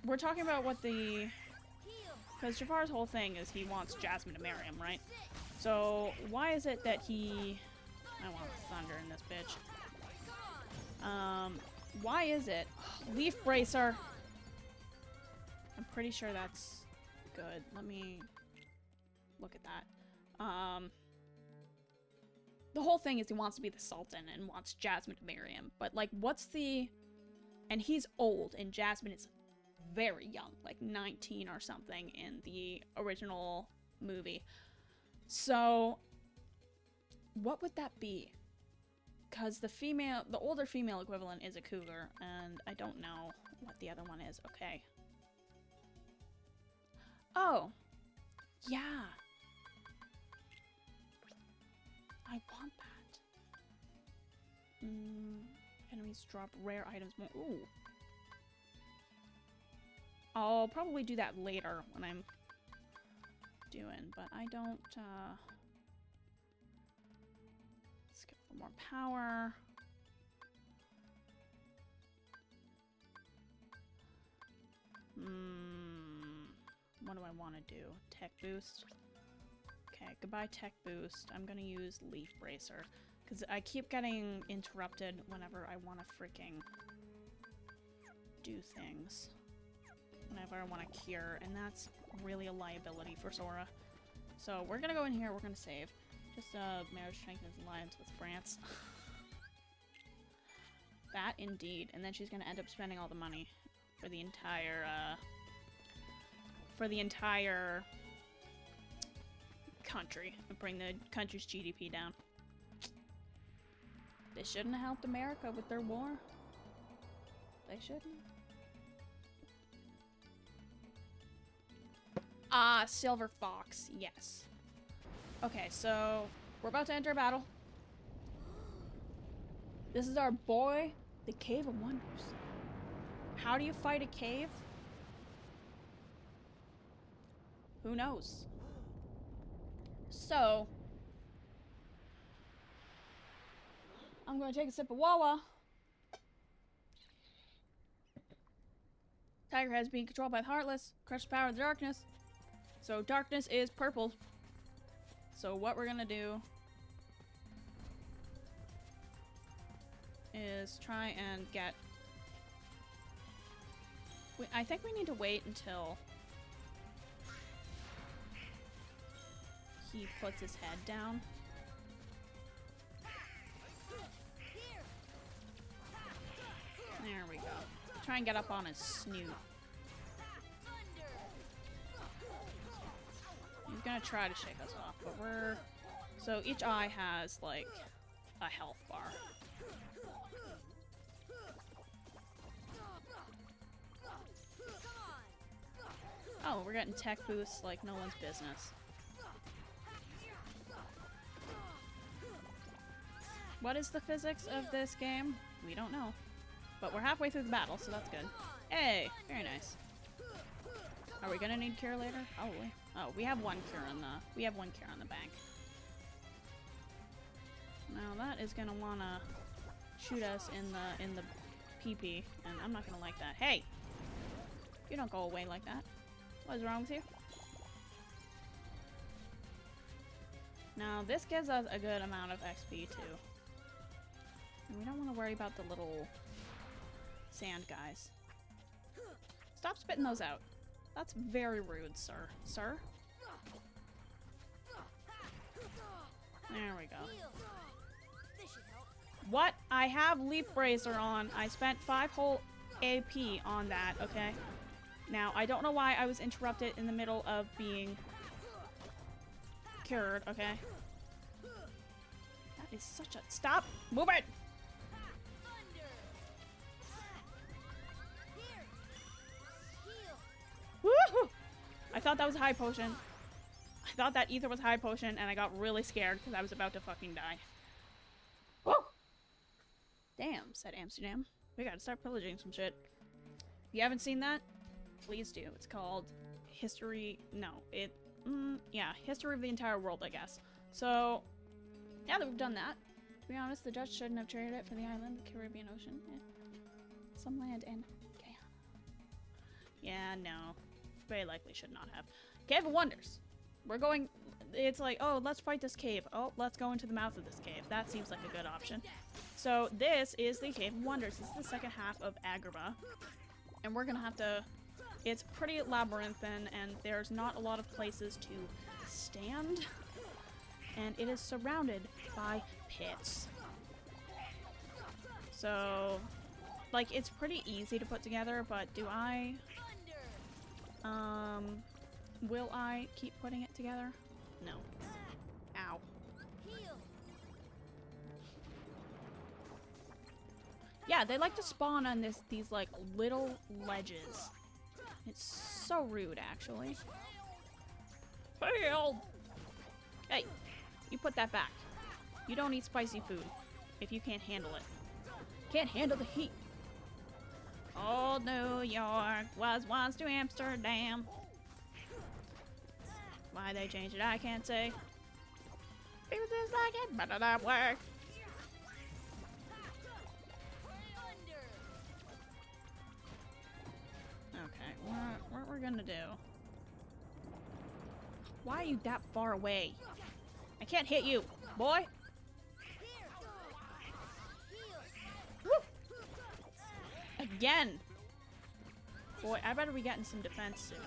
We're talking about what the... Because Jafar's whole thing is he wants Jasmine to marry him, right? So why is it that he... I want thunder in this bitch. Why is it... Leaf Bracer! I'm pretty sure that's good. Let me look at that. The whole thing is he wants to be the Sultan and wants Jasmine to marry him. But, like, what's the... And he's old, and Jasmine is very young, like 19 or something in the original movie. So, what would that be? Because the older female equivalent is a cougar, and I don't know what the other one is. Okay. Oh! Yeah! I want that. Enemies drop rare items more. Ooh. I'll probably do that later when I'm doing, but I don't, skip for more power. What do I want to do? Tech boost? Okay, goodbye tech boost. I'm gonna use Leaf Bracer, because I keep getting interrupted whenever I want to freaking do things. Whenever I want to cure, and that's really a liability for Sora. So we're gonna go in here, we're gonna save. Just marriage strengthens alliance with France. That indeed. And then she's gonna end up spending all the money for the entire country and bring the country's GDP down. They shouldn't have helped America with their war. They shouldn't. Ah, Silver Fox, yes. Okay, so we're about to enter a battle. This is our boy, the Cave of Wonders. How do you fight a cave? Who knows? So, I'm gonna take a sip of Wawa. Tiger has been controlled by the Heartless, crushed the power of the darkness. So darkness is purple. So what we're gonna do is try and get... I think we need to wait until he puts his head down. There we go. Try and get up on his snoot. He's gonna try to shake us off, but we're... So each eye has, like, a health bar. Oh, we're getting tech boosts like no one's business. What is the physics of this game? We don't know. But we're halfway through the battle, so that's good. Hey! Very nice. Are we gonna need cure later? Probably. Oh, we have one cure on the bank. Now that is gonna wanna shoot us in the PP, and I'm not gonna like that. Hey! You don't go away like that. What is wrong with you? Now this gives us a good amount of XP too. And we don't want to worry about the little sand guys. Stop spitting those out. That's very rude, sir. Sir? There we go. What? I have Leaf Bracer on. I spent 5 whole AP on that, okay? Now, I don't know why I was interrupted in the middle of being cured, okay? That is such a... Stop! Move it! Woohoo! I thought that was a high potion. I thought that ether was a high potion, and I got really scared because I was about to fucking die. Woo! Damn, said Amsterdam. We gotta start pillaging some shit. If you haven't seen that, please do. It's called History... No, it... yeah, History of the Entire World, I guess. So, now that we've done that, to be honest, the Dutch shouldn't have traded it for the island, the Caribbean Ocean. Yeah. Some land in Guyana. Yeah, no. Very likely should not have. Cave of Wonders. We're going... It's like, oh, let's fight this cave. Oh, let's go into the mouth of this cave. That seems like a good option. So, this is the Cave of Wonders. This is the second half of Agrabah. And we're gonna have to It's pretty labyrinthine, and there's not a lot of places to stand. And it is surrounded by pits. So, like, it's pretty easy to put together, but do I... will I keep putting it together? No. Ow. Yeah, they like to spawn on these like little ledges. It's so rude, actually. Help! Hey, you put that back. You don't eat spicy food if you can't handle it. Can't handle the heat. Old New York was once to Amsterdam. Why they changed it, I can't say. People just like it, but it don't work. Okay, what we're gonna do? Why are you that far away? I can't hit you, boy. Woo! Again. Boy, I better be getting some defense soon.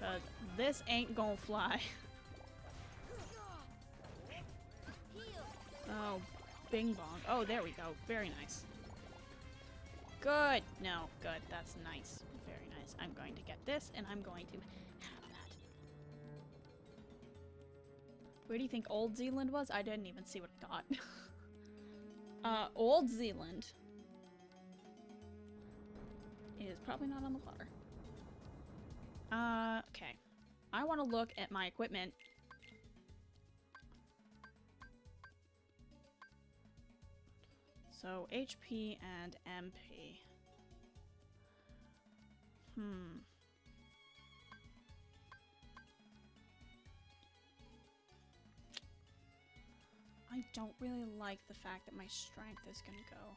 Cause this ain't gonna fly. Oh, bing bong. Oh, there we go. Very nice. Good. No, good. That's nice. Very nice. I'm going to get this, and I'm going to have that. Where do you think Old Zealand was? I didn't even see what it got. Old Zealand is probably not on the water. Okay. I want to look at my equipment. So, HP and MP. I don't really like the fact that my strength is gonna go.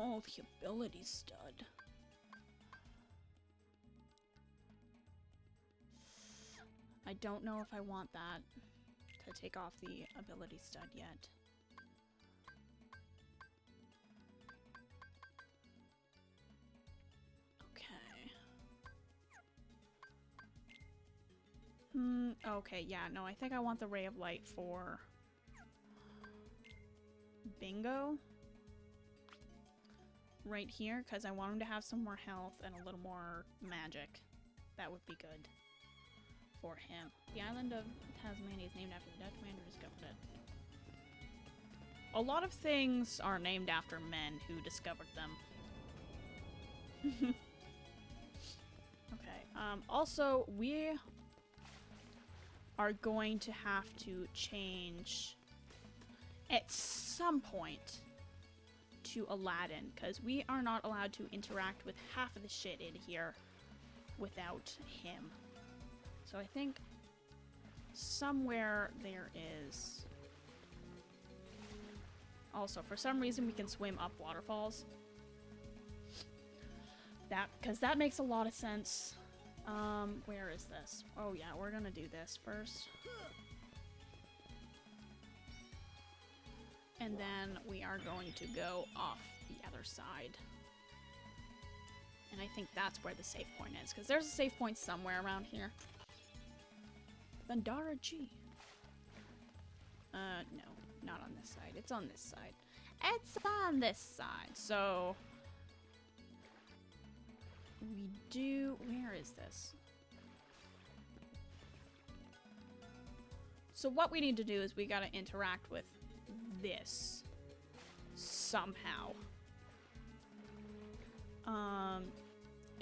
Oh, the ability stud. I don't know if I want that to take off the ability stud yet. Okay, yeah, no, I think I want the Ray of Light for Bingo. Right here, because I want him to have some more health and a little more magic. That would be good for him. The island of Tasmania is named after the Dutch man who discovered it. A lot of things are named after men who discovered them. Okay, also, we are going to have to change at some point to Aladdin, because we are not allowed to interact with half of the shit in here without him. So I think somewhere there is... Also, for some reason we can swim up waterfalls. Because that makes a lot of sense. Where is this? Oh yeah, we're gonna do this first. And then we are going to go off the other side. And I think that's where the save point is, because there's a save point somewhere around here. Bandara G. No, not on this side. It's on this side. It's on this side. So we do... Where is this? So what we need to do is we gotta interact with this somehow.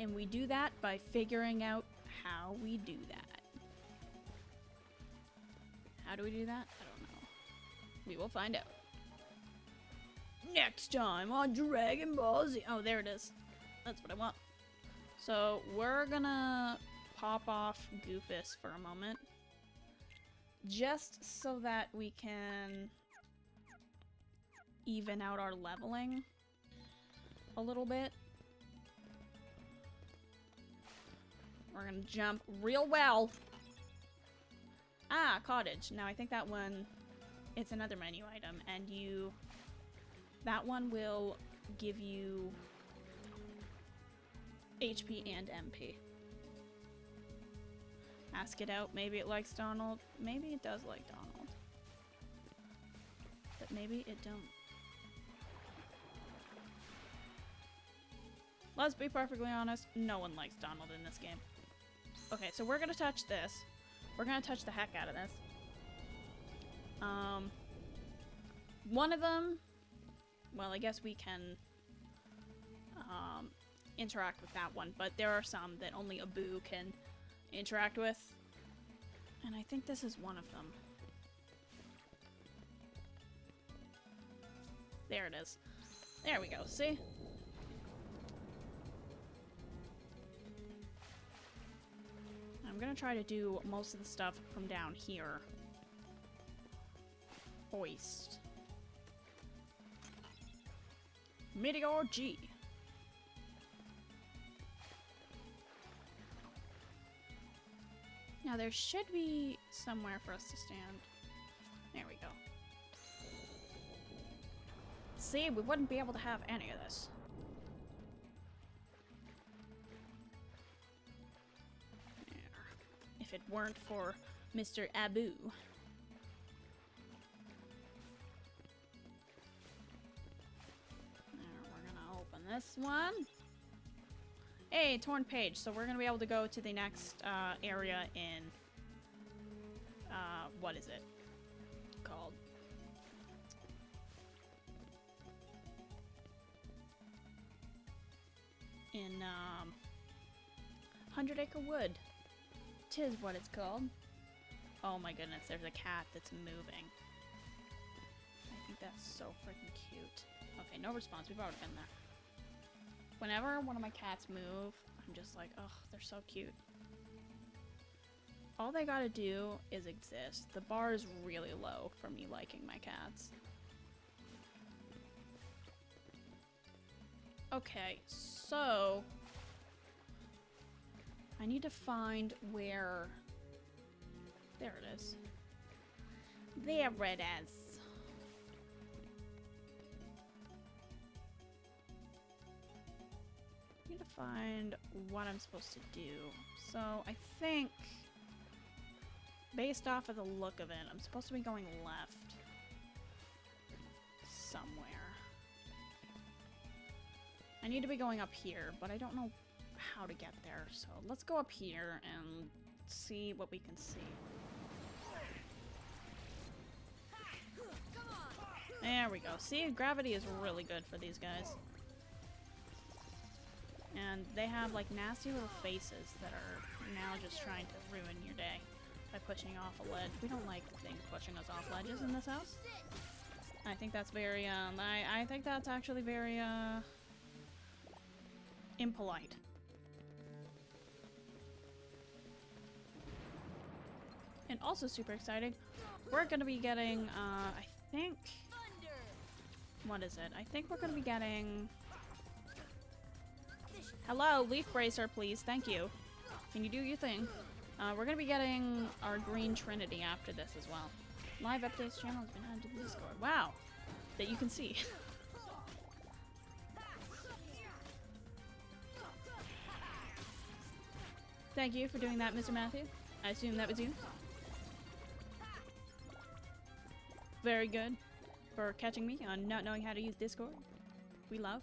And we do that by figuring out how we do that. How do we do that? I don't know. We will find out. Next time on Dragon Ball Z. Oh, there it is. That's what I want. So we're gonna pop off Goofus for a moment. Just so that we can even out our leveling a little bit. We're gonna jump real well. Ah, cottage. Now I think that one, it's another menu item, and that one will give you HP and MP. Ask it out. Maybe it likes Donald. Maybe it does like Donald. But maybe it don't. Let's be perfectly honest, no one likes Donald in this game. Okay, so we're gonna touch this. We're gonna touch the heck out of this. One of them, well, I guess we can interact with that one, but there are some that only Abu can interact with, and I think this is one of them. There it is. There we go, see? I'm gonna try to do most of the stuff from down here. Hoist. Meteor G. Now there should be somewhere for us to stand. There we go. See, we wouldn't be able to have any of this. There. If it weren't for Mr. Abu. This one. Hey, torn page. So we're gonna be able to go to the next area in what is it called? In 100 Acre Wood. 'Tis what it's called. Oh my goodness, there's a cat that's moving. I think that's so freaking cute. Okay, no response. We've already been there. Whenever one of my cats move, I'm just like, ugh, they're so cute. All they gotta do is exist. The bar is really low for me liking my cats. Okay, so I need to find where... There it is. There it is. Need to find what I'm supposed to do. So I think, based off of the look of it, I'm supposed to be going left somewhere. I need to be going up here, but I don't know how to get there. So let's go up here and see what we can see. There we go. See, gravity is really good for these guys. And they have like nasty little faces that are now just trying to ruin your day by pushing off a ledge. We don't like things pushing us off ledges in this house. I think that's very, I think that's actually very, impolite. And also super exciting, we're gonna be getting, I think... What is it? I think we're gonna be getting... Hello, Leaf Bracer, please. Thank you. Can you do your thing? We're gonna be getting our Green Trinity after this as well. Live updates channel has been added to the Discord. Wow. That you can see. Thank you for doing that, Mr. Matthew. I assume that was you. Very good for catching me on not knowing how to use Discord. We love.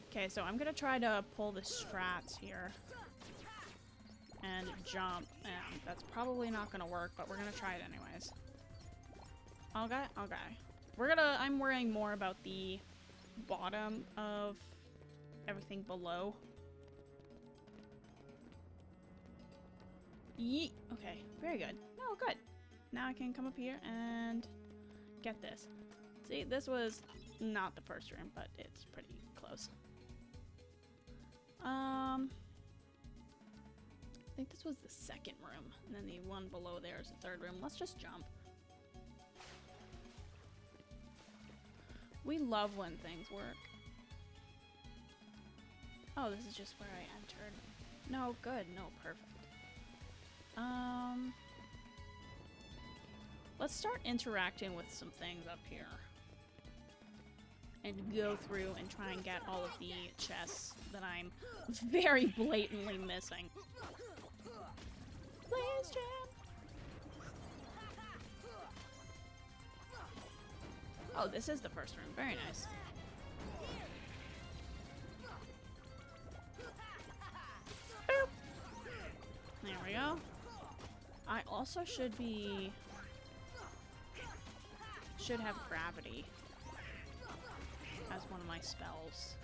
Okay, so I'm gonna try to pull the strats here and jump. And that's probably not gonna work, but we're gonna try it anyways. Okay, okay. I'm worrying more about the bottom of everything below. Yeet. Okay, very good. No, good. Now I can come up here and get this. See, this was not the first room, but it's pretty close. I think this was the second room, and then the one below there is the third room. Let's just jump. We love when things work. Oh, this is just where I entered. No, good. No, perfect. Let's start interacting with some things up here. and go through and try and get all of the chests that I'm very blatantly missing. Please, Jam! Oh, this is the first room. Very nice. Boop. There we go. I also should have gravity as one of my spells.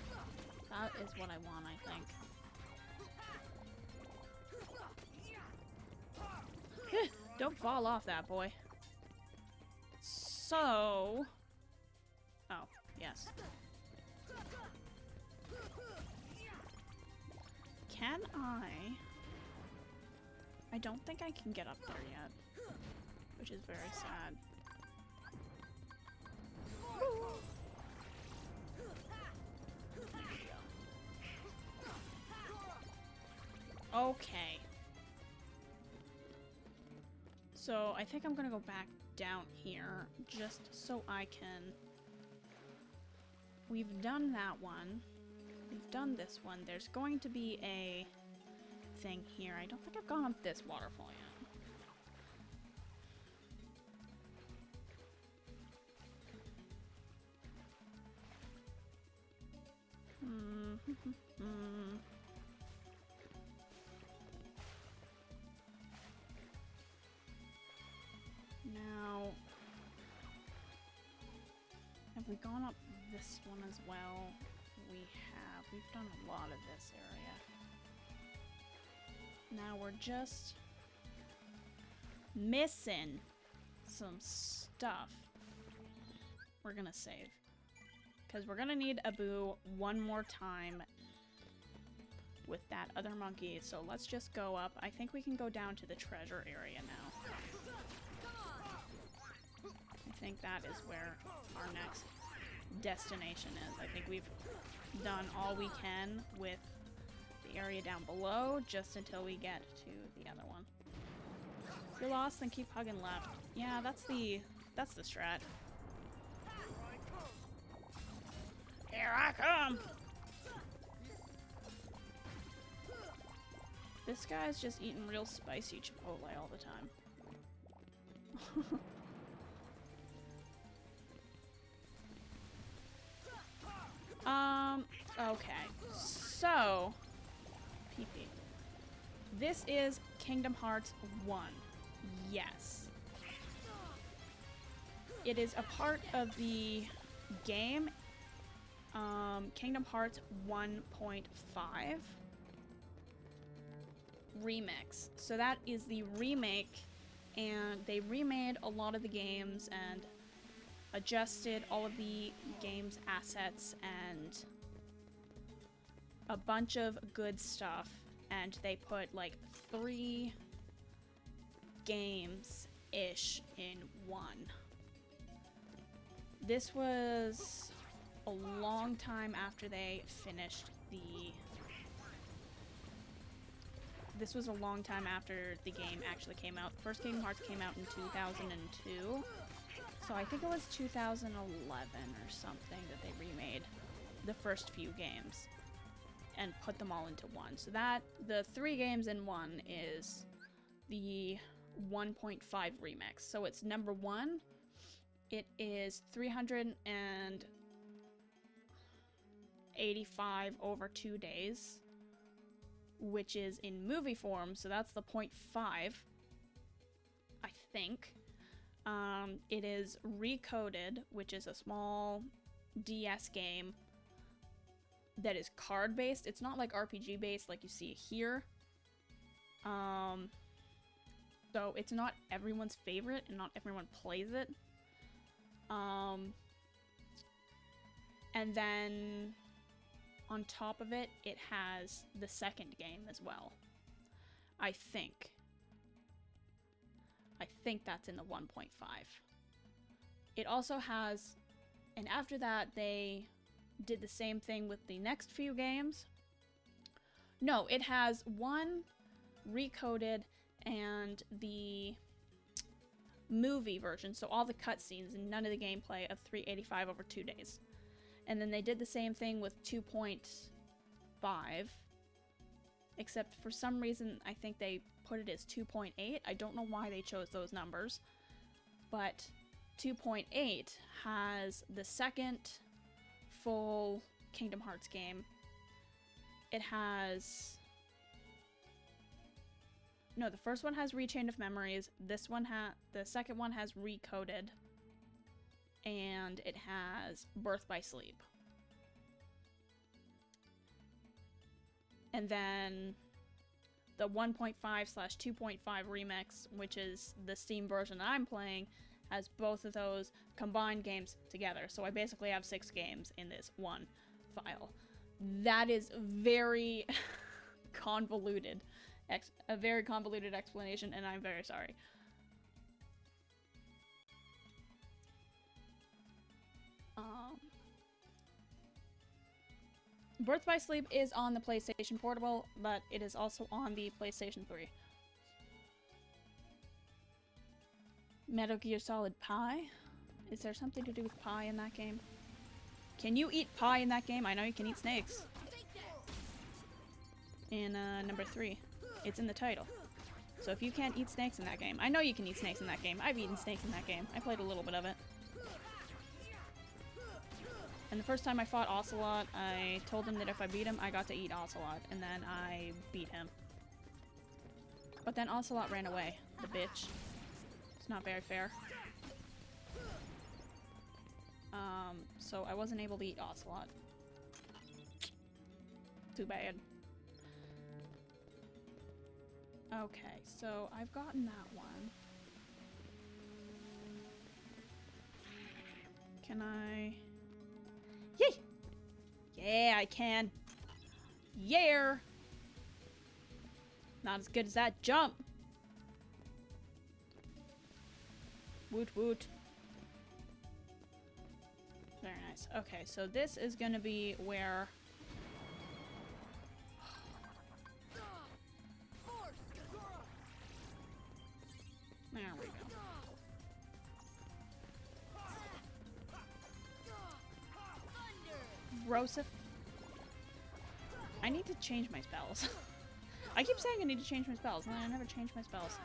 That is what I want, I think. Don't fall off that, boy. So... Oh, yes. Can I don't think I can get up there yet, which is very sad. There we go. Okay. So I think I'm gonna go back down here just so I can... We've done that one. We've done this one. There's going to be a thing here. I don't think I've gone up this waterfall yet. Now, have we gone up this one as well? We have. We've done a lot of this area. Now we're just missing some stuff. We're gonna save. Because we're gonna need Abu one more time with that other monkey. So let's just go up. I think we can go down to the treasure area now. I think that is where our next destination is. I think we've done all we can with the area down below just until we get to the other one. If you're lost, then keep hugging left. Yeah, that's the strat. Here I come! This guy's just eating real spicy Chipotle all the time. Okay. So, PP. This is Kingdom Hearts 1. Yes. It is a part of the game Kingdom Hearts 1.5 remix. So that is the remake, and they remade a lot of the games and adjusted all of the game's assets and a bunch of good stuff, and they put like 3 games-ish in one. This was a long time after they finished the... This was a long time after the game actually came out. The first Kingdom Hearts came out in 2002. So I think it was 2011 or something that they remade the first few games and put them all into one. So that, the 3 games in one is the 1.5 remix. So it's number 1. It is 385 over 2 days, which is in movie form, so that's the 0.5, I think. It is Recoded, which is a small DS game that is card-based. It's not like RPG-based like you see here. So it's not everyone's favorite, and not everyone plays it. And then on top of it, it has the second game as well. I think that's in the 1.5. It also has, and after that, they did the same thing with the next few games. No, it has 1 Recoded and the movie version, so all the cutscenes and none of the gameplay of 385 over 2 days. And then they did the same thing with 2.5. Except for some reason, I think they put it as 2.8. I don't know why they chose those numbers. But 2.8 has the second full Kingdom Hearts game. It has... No, the first one has Rechained of Memories. This one the second one has Recoded. And it has Birth by Sleep. And then the 1.5/2.5 remix, which is the Steam version that I'm playing, has both of those combined games together. So I basically have 6 games in this one file. That is very convoluted. A very convoluted explanation, and I'm very sorry. Birth by Sleep is on the PlayStation Portable, but it is also on the PlayStation 3. Metal Gear Solid Pie? Is there something to do with pie in that game? Can you eat pie in that game? I know you can eat snakes. In number 3. It's in the title. So if you can't eat snakes in that game, I know you can eat snakes in that game. I've eaten snakes in that game. I played a little bit of it. And the first time I fought Ocelot, I told him that if I beat him, I got to eat Ocelot. And then I beat him. But then Ocelot ran away. The bitch. It's not very fair. So I wasn't able to eat Ocelot. Too bad. Okay, so I've gotten that one. Can I... Yay! Yeah, I can. Yeah! Not as good as that jump. Woot woot. Very nice. Okay, so this is gonna be where... There we go. Rosif. I need to change my spells. I keep saying I need to change my spells, and then I never change my spells.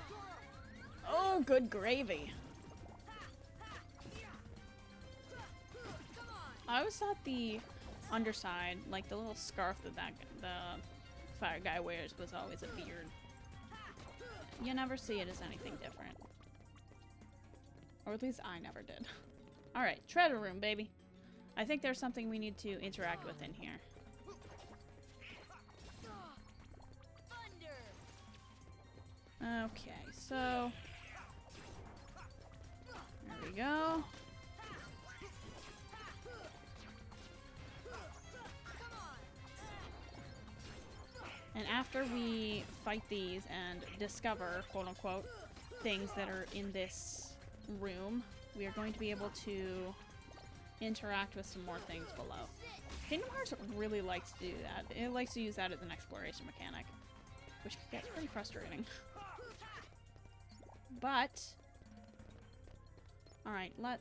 Oh, good gravy. I always thought the underside, like the little scarf that the fire guy wears, was always a beard. You never see it as anything different. Or at least I never did. Alright, treasure room, baby. I think there's something we need to interact with in here. Okay, so... There we go. And after we fight these and discover, quote-unquote, things that are in this room, we are going to be able to interact with some more things below. Kingdom Hearts really likes to do that. It likes to use that as an exploration mechanic, which can get pretty frustrating. But, alright, we're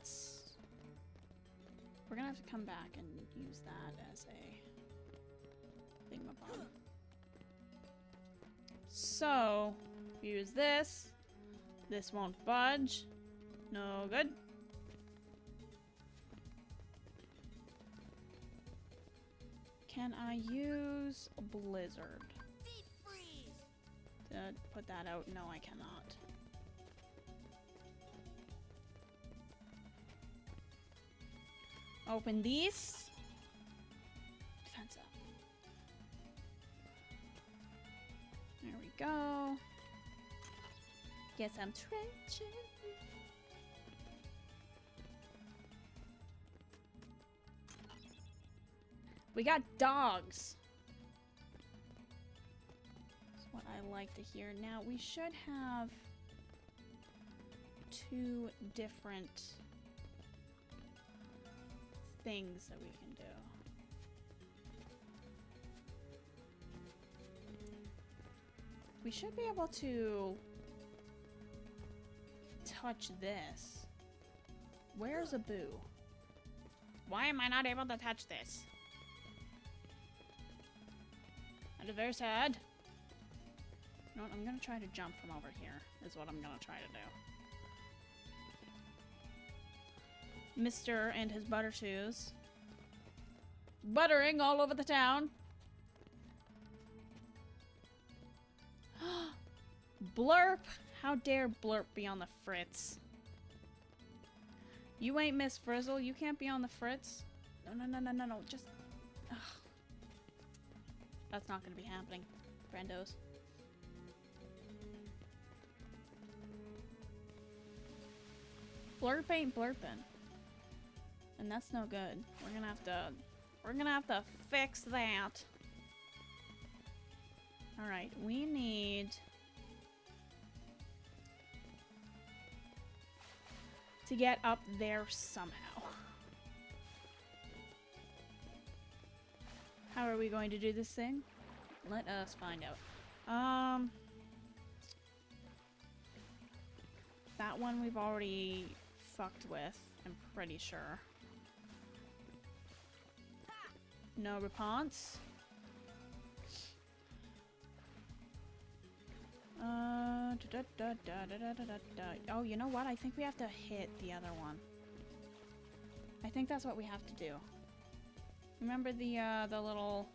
gonna have to come back and use that as a thingamabob. So, use this. This won't budge. No good. Can I use Blizzard to put that out? No, I cannot. Open these. Defense up. There we go. Get some treasure. We got dogs. That's what I like to hear. Now, we should have 2 different things that we can do. We should be able to touch this. Where's Abu? Why am I not able to touch this? That is very sad. You know what, I'm gonna try to jump from over here, is what I'm gonna try to do. Mr. and his butter shoes. Buttering all over the town. Blurp! How dare Blurp be on the fritz? You ain't Miss Frizzle. You can't be on the fritz. No. Just... Ugh. That's not gonna be happening, friendos. Blurp ain't blurping. And that's no good. We're gonna have to fix that. Alright, we need to get up there somehow. How are we going to do this thing? Let us find out. That one we've already fucked with, I'm pretty sure. No response. Oh, you know what? I think we have to hit the other one. I think that's what we have to do. Remember the little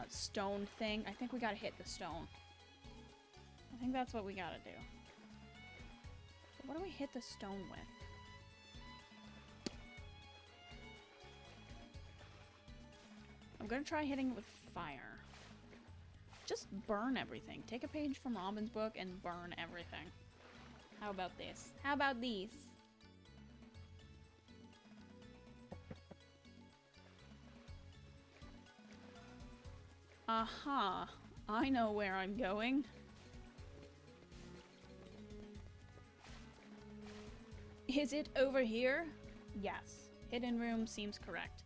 stone thing? I think we gotta hit the stone. I think that's what we gotta do. But what do we hit the stone with? I'm gonna try hitting it with fire. Just burn everything. Take a page from Robin's book and burn everything. How about this? How about these? Aha! I know where I'm going. Is it over here? Yes. Hidden room seems correct.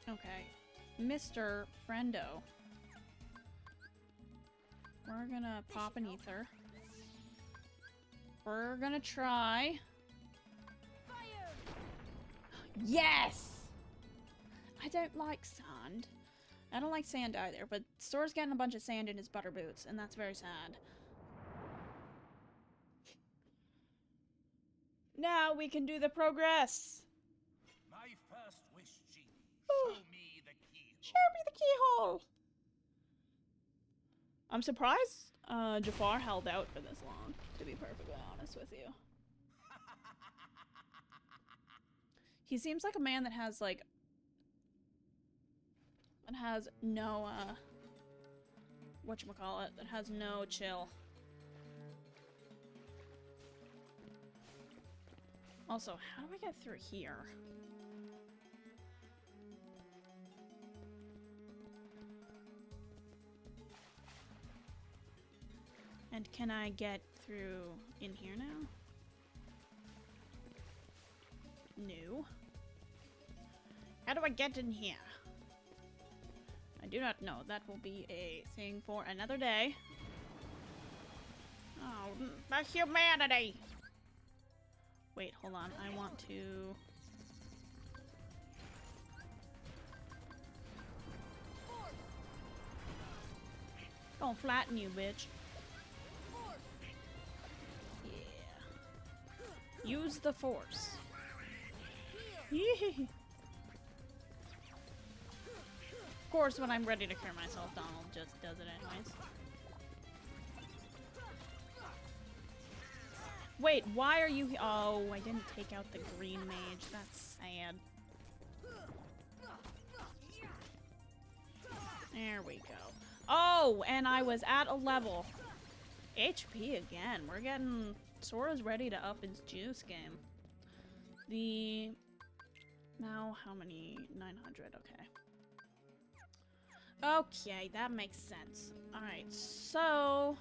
Okay, Mr. Friendo. We're gonna pop an ether. We're gonna try. Yes! I don't like sand. I don't like sand either, but Sora's getting a bunch of sand in his butter boots, and that's very sad. Now we can do the progress! My first wish, Genie. Oh. Show me the keyhole. Show me the keyhole! I'm surprised Jafar held out for this long, to be perfectly honest with you. He seems like a man that has, like... that has no, whatchamacallit, that has no chill. Also, how do I get through here? And can I get through in here now? No. How do I get in here? I do not know. That will be a thing for another day. Oh, the humanity! Wait, hold on. I want to... Gonna flatten you, bitch. Yeah. Use the force. Yee. Of course, when I'm ready to cure myself, Donald just does it anyways. Wait, why are you... Oh, I didn't take out the green mage. That's sad. There we go. Oh, and I was at a level. HP again. We're getting... Sora's ready to up his juice game. The... Now, how many? 900, okay. Okay, that makes sense. Alright, so...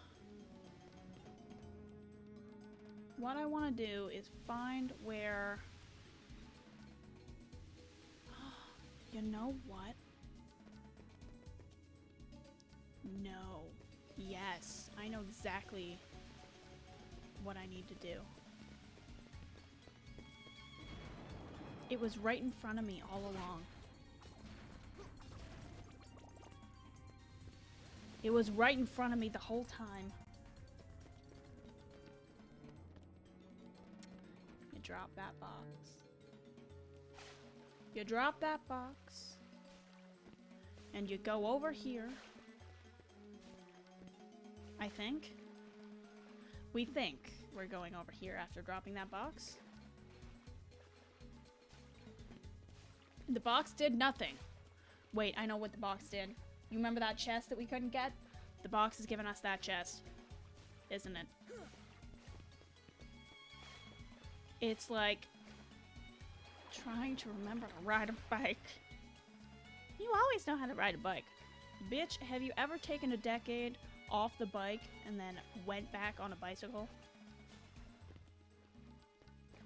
what I want to do is find where... You know what? No. Yes. I know exactly what I need to do. It was right in front of me all along. It was right in front of me the whole time. You drop that box. You drop that box. And you go over here. I think. We think we're going over here after dropping that box. The box did nothing. Wait, I know what the box did. You remember that chest that we couldn't get? The box has given us that chest. Isn't it? It's like trying to remember to ride a bike. You always know how to ride a bike. Bitch, have you ever taken a decade off the bike and then went back on a bicycle?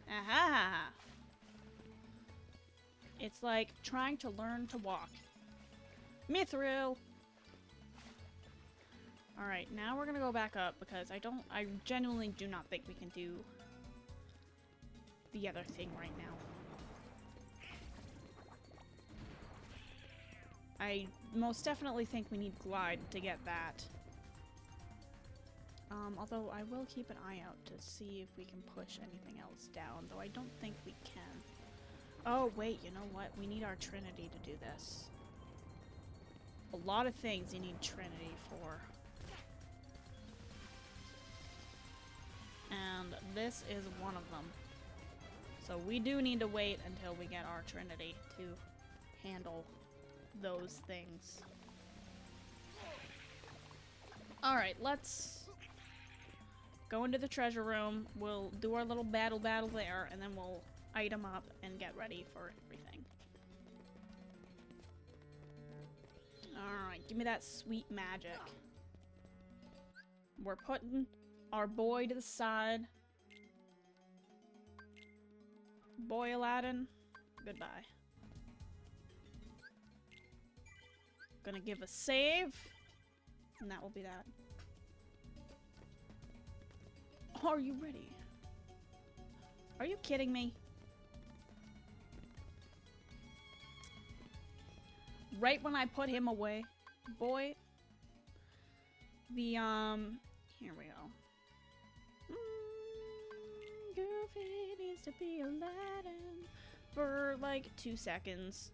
Aha! It's like trying to learn to walk. Mithril! Alright, now we're gonna go back up because I genuinely do not think we can do the other thing right now. I most definitely think we need glide to get that. Although I will keep an eye out to see if we can push anything else down, though I don't think we can. Oh, wait, you know what? We need our Trinity to do this. A lot of things you need Trinity for. And this is one of them. So we do need to wait until we get our Trinity to handle those things. Alright, let's go into the treasure room. We'll do our little battle there, and then we'll item up and get ready for everything. Alright, give me that sweet magic. We're putting our boy to the side. Boy Aladdin, goodbye. Gonna give a save, and that will be that. Are you ready? Are you kidding me? Right when I put him away, boy. The here we go. Goofy needs to be Aladdin for like 2 seconds.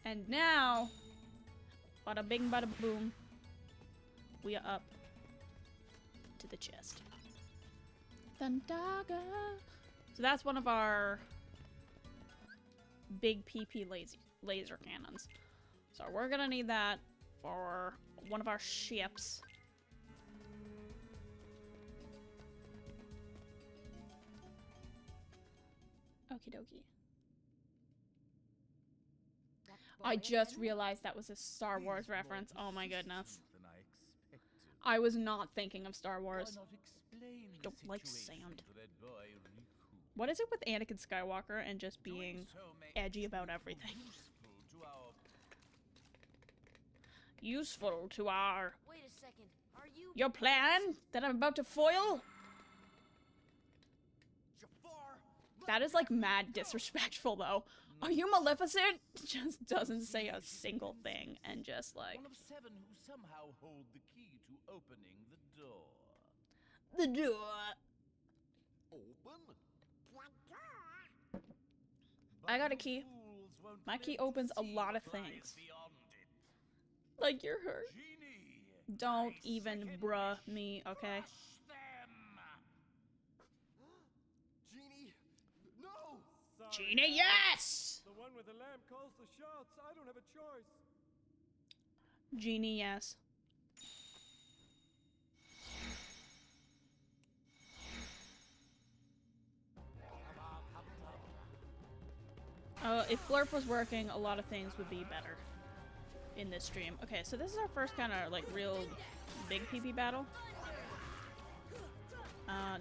And now, bada bing bada boom, we are up to the chest. Thundaga. So that's one of our big PP laser cannons. So we're gonna need that for one of our ships. Okie dokie. I just realized that was a Star Wars reference. Oh my goodness. I was not thinking of Star Wars. I don't like sand. What is it with Anakin Skywalker and just being edgy about everything? Useful to our... Wait a second. Are you... Your plan that I'm about to foil? That is like mad disrespectful though. Are you Maleficent? Just doesn't say a single thing and just like... One of 7 who somehow hold the key to opening the door. The door. Open? I got a key. My key opens a lot of things. Like you're hurt. Don't even bruh me, okay? Genie! No! Sorry, Genie, yes! The one with the lamp calls the shots. I don't have a choice. Genie, yes. If Blurp was working, a lot of things would be better in this stream. Okay, so this is our first kind of like real big PP battle.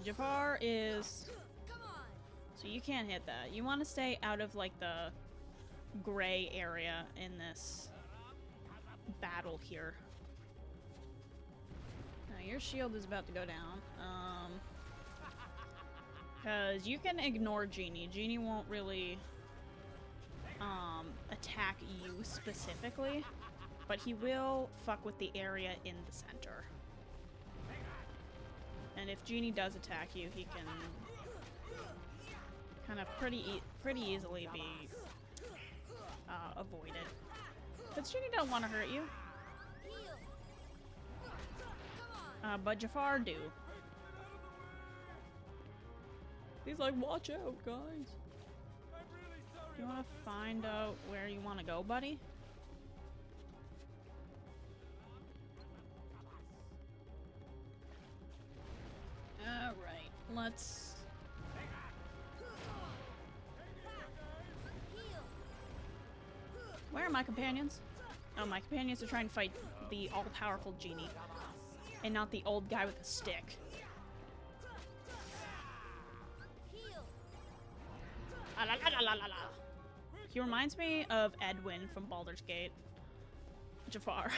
Jafar is... So you can't hit that. You want to stay out of, like, the gray area in this battle here. Now, your shield is about to go down. Because you can ignore Genie. Genie won't really, attack you specifically. But he will fuck with the area in the center. And if Genie does attack you, he can kind of pretty easily be avoided. Because Genie don't want to hurt you. But Jafar do. He's like, watch out, guys. You want to find out where you want to go, buddy? Alright, let's... Where are my companions? Oh, my companions are trying to fight the all-powerful Genie. And not the old guy with a stick. He reminds me of Edwin from Baldur's Gate. Jafar.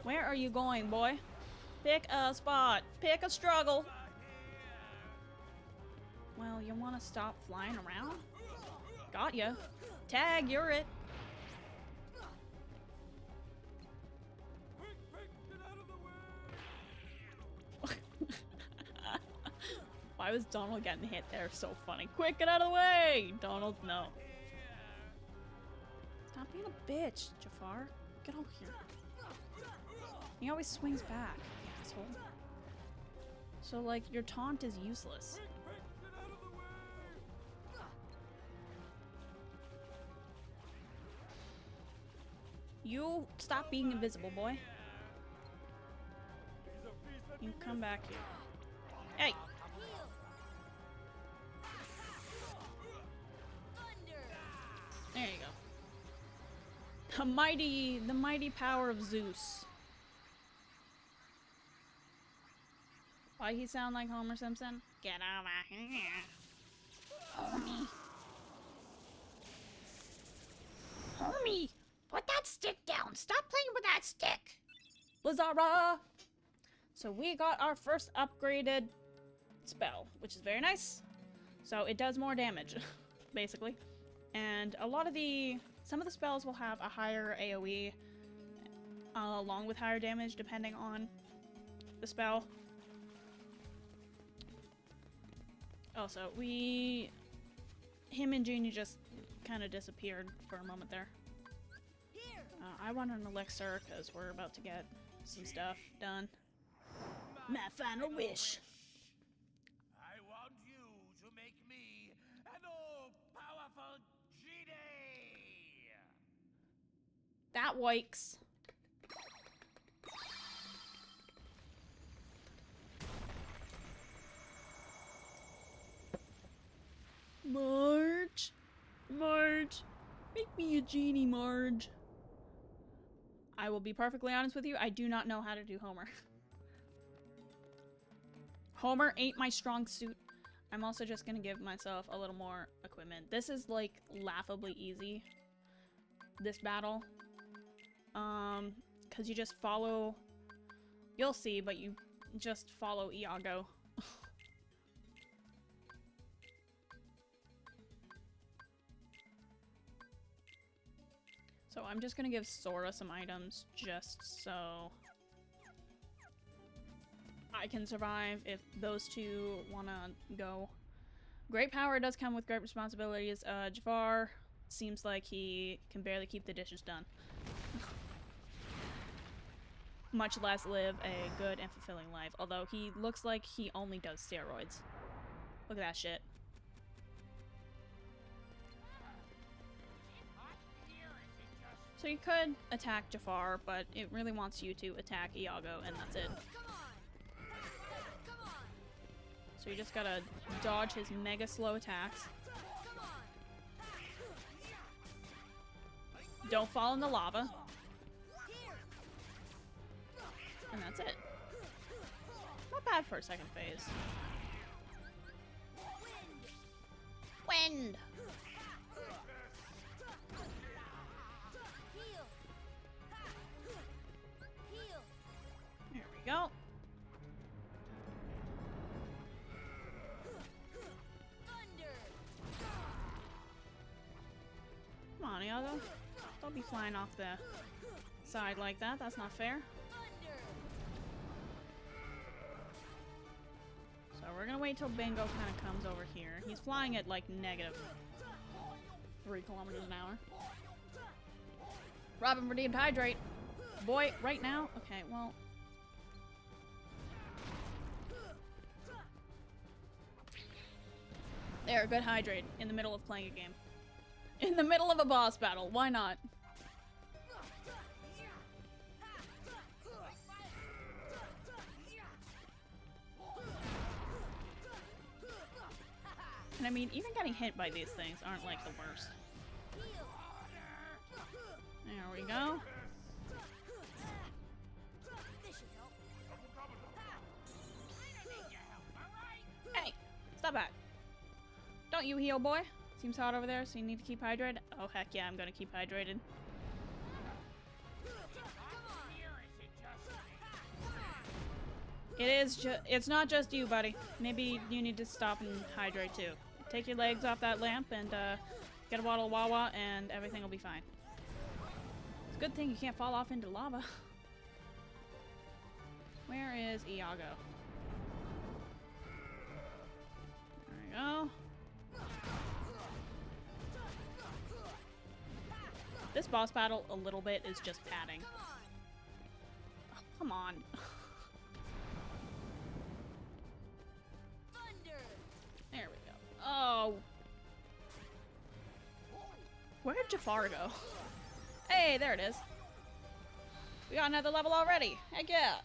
Where are you going, boy? Pick a spot. Pick a struggle. Well, you want to stop flying around? Got ya. Tag, you're it. Why was Donald getting hit there? So funny. Quick, get out of the way! Donald, no. Stop being a bitch, Jafar. Get over here. He always swings back, asshole. So, like, your taunt is useless. You stop being invisible, boy. You come back here. Hey! There you go. The mighty power of Zeus. Why he sound like Homer Simpson? Get over here. Homie. Homie, put that stick down. Stop playing with that stick. Blizzara! So we got our first upgraded spell, which is very nice. So it does more damage, basically. And a lot of some of the spells will have a higher AoE along with higher damage depending on the spell. Also, him and Genie just kind of disappeared for a moment there. I want an elixir because we're about to get some stuff done. My final wish. I want you to make me an all-powerful genie! That wikes. Marge! Marge! Make me a genie, Marge. I will be perfectly honest with you, I do not know how to do Homer. Homer ain't my strong suit. I'm also just gonna give myself a little more equipment. This is, like, laughably easy. This battle. Because you just follow... You'll see, but you just follow Iago. So I'm just gonna give Sora some items just so I can survive if those two wanna go. Great power does come with great responsibilities. Jafar seems like he can barely keep the dishes done. Much less live a good and fulfilling life. Although he looks like he only does steroids. Look at that shit. So you could attack Jafar, but it really wants you to attack Iago, and that's it. So you just gotta dodge his mega slow attacks. Don't fall in the lava. And that's it. Not bad for a second phase. Wind! There we go. Come on, Iago. Don't be flying off the side like that. That's not fair. So we're gonna wait till Bingo kind of comes over here. He's flying at like -3 kilometers an hour. Robin redeemed hydrate. Boy, right now? Okay, well. There, good hydrate in the middle of playing a game. In the middle of a boss battle, why not? And I mean, even getting hit by these things aren't like the worst. There we go. Hey, stop that. Don't you heal, boy. Seems hot over there, so you need to keep hydrated. Oh, heck yeah, I'm gonna keep hydrated. It's not just you, buddy. Maybe you need to stop and hydrate too. Take your legs off that lamp and get a bottle of Wawa and everything will be fine. It's a good thing you can't fall off into lava. Where is Iago? There we go. This boss battle, a little bit, is just padding. Oh, come on. There we go. Oh. Where did Jafar go? Hey, there it is. We got another level already. Heck yeah.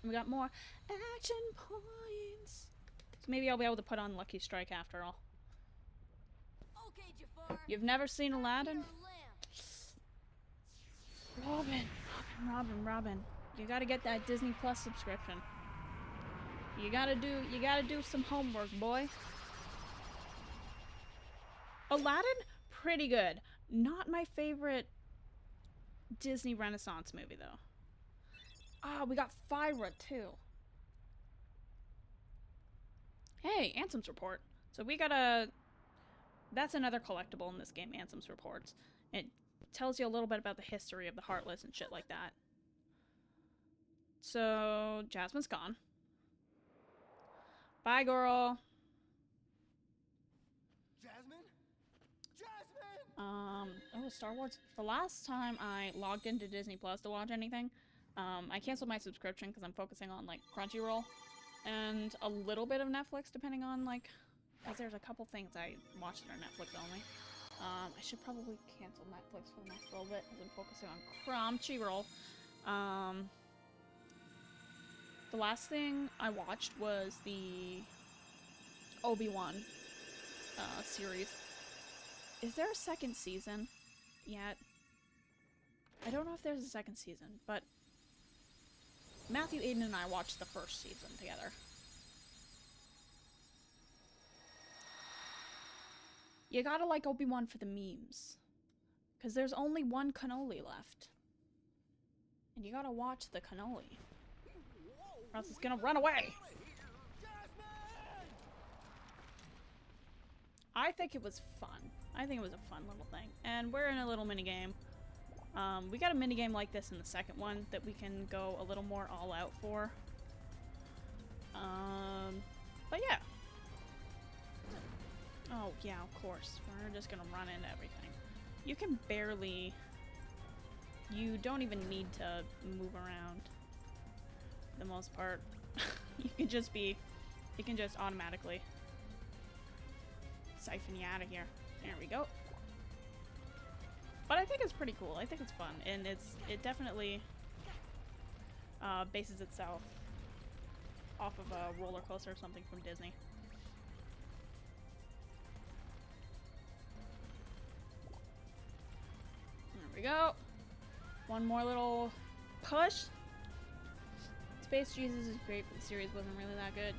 We got more action points. So maybe I'll be able to put on Lucky Strike after all. Okay, Jafar. You've never seen Aladdin? Robin. You gotta get that Disney Plus subscription. You gotta do some homework, boy. Aladdin? Pretty good. Not my favorite Disney Renaissance movie, though. Ah, we got Fyra, too. Hey, Ansem's Report. So we got a... That's another collectible in this game, Ansem's Reports. It tells you a little bit about the history of the Heartless and shit like that. So, Jasmine's gone. Bye, girl. Oh, Star Wars. The last time I logged into Disney Plus to watch anything, I canceled my subscription because I'm focusing on, like, Crunchyroll and a little bit of Netflix, depending on, like, because there's a couple things I watched that are Netflix only. I should probably cancel Netflix for the next little bit because I'm focusing on Crunchyroll. The last thing I watched was the Obi-Wan series. Is there a second season yet? I don't know if there's a second season, but Matthew, Aiden, and I watched the first season together. You gotta like Obi-Wan for the memes. Because there's only one cannoli left. And you gotta watch the cannoli. Or else it's gonna run away! I think it was fun. I think it was a fun little thing. And we're in a little minigame. We got a minigame like this in the second one that we can go a little more all out for. But yeah. Oh, yeah, of course. We're just gonna run into everything. You can barely... You don't even need to move around. For the most part. You can just be... It can just automatically siphon you out of here. There we go. But I think it's pretty cool. I think it's fun. And it definitely bases itself off of a roller coaster or something from Disney. There we go. One more little push. It's Space Jesus is great, but the series wasn't really that good.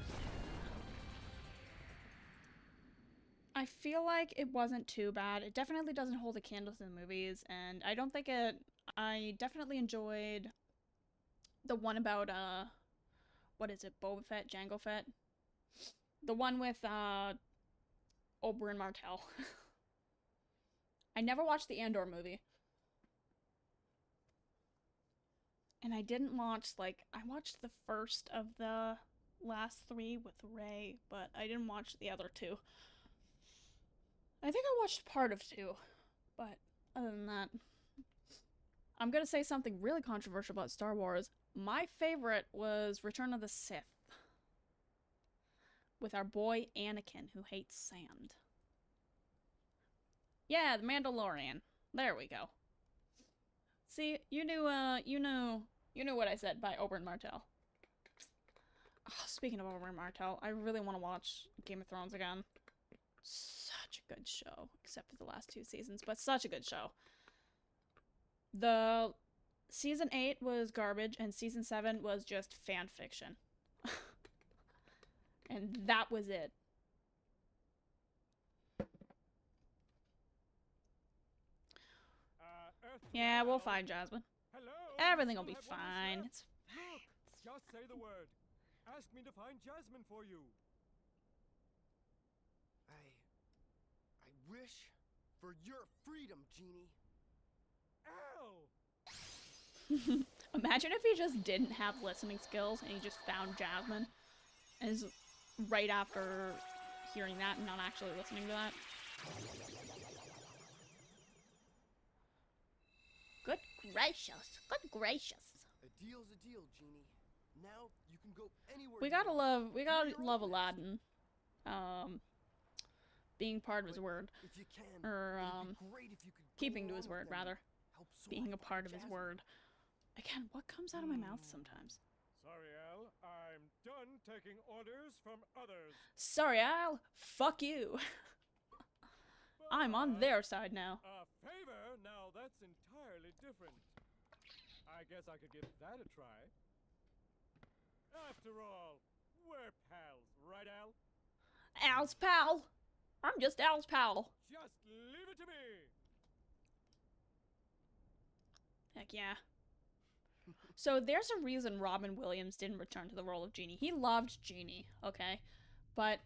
I feel like it wasn't too bad. It definitely doesn't hold a candle to the movies, and I don't think it... I definitely enjoyed the one about, what is it, Boba Fett, Jango Fett? The one with, Oberyn Martell. I never watched the Andor movie. And I didn't watch, like, I watched the first of the last 3 with Rey, but I didn't watch the other 2. I think I watched part of 2, but other than that, I'm gonna say something really controversial about Star Wars. My favorite was Return of the Sith, with our boy Anakin, who hates sand. Yeah, the Mandalorian. There we go. See, you knew what I said by Oberyn Martell. Oh, speaking of Oberyn Martell, I really want to watch Game of Thrones again. Such a good show, except for the last 2 seasons, but such a good show. The season 8 was garbage, and season 7 was just fan fiction. And that was it. Yeah, we'll find Jasmine. Hello. Everything will You be still have one fine. left? It's Look, just say the word. Ask me to find Jasmine for you. I wish for your freedom, Genie. Al! Imagine if he just didn't have listening skills and he just found Jasmine and is right after hearing that and not actually listening to that. Good gracious. Good gracious. A deal's a deal, Genie. Now you can go anywhere. We you gotta want. love You're love all Aladdin. Being part of his But word. if you can, Or, it'd be great if you could go keeping to along his with word, them and rather. help Sora Being a find part of his Jasmine. word. Again, what comes out of my mouth sometimes? Sorry, Al. I'm done taking orders from others. Sorry, Al. Fuck you. I'm on But their side now. a favor? Now that's entirely different. I guess I could give that a try. After all, we're pals, right, Al? Al's pal. I'm just Al's pal. Just leave it to me. Heck yeah. So there's a reason Robin Williams didn't return to the role of Genie. He loved Genie, okay? But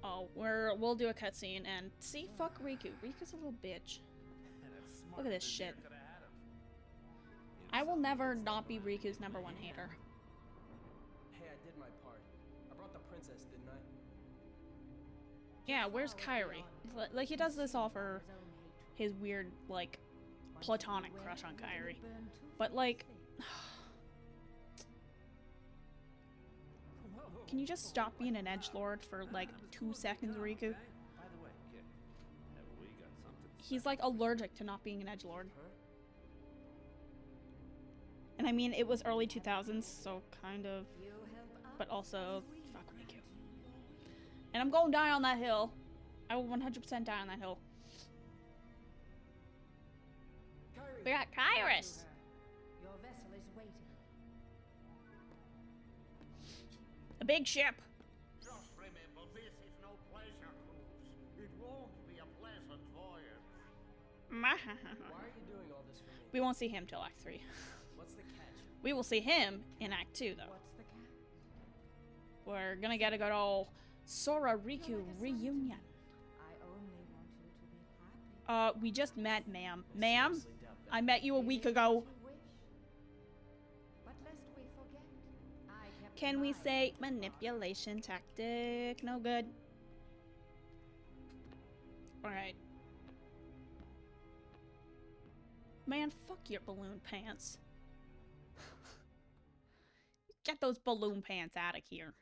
oh, we'll do a cutscene and see, fuck Riku. Riku's a little bitch. Look at this shit. I will never not be Riku's #1 hater. Hey, I did my part. I brought the princess, didn't I? Yeah, where's Kairi? Like, he does this all for his weird, like, platonic crush on Kairi. But, like, can you just stop being an edgelord for, like, 2 seconds, Riku? By the way, kid, have we got something? He's, like, allergic to not being an edgelord. And I mean, it was early 2000s, so kind of, but also, fuck Riku. And I'm gonna die on that hill. I will 100% die on that hill. We got Kairos! Your vessel is waiting. A big ship! Just remember, this is no pleasure cruise. It won't be a pleasant voyage. Why are you doing all this for me? We won't see him till Act 3. What's the catch? We will see him in Act 2, though. What's the catch? We're gonna get a good ol' Sora Riku reunion. I only want you to be happy. We just met, ma'am. I Ma'am? seriously doubt that. I met you a week ago. As you wish. But lest we forget, I kept Can we my say part. manipulation tactic? No good. Alright. Man, fuck your balloon pants. Get those balloon pants out of here.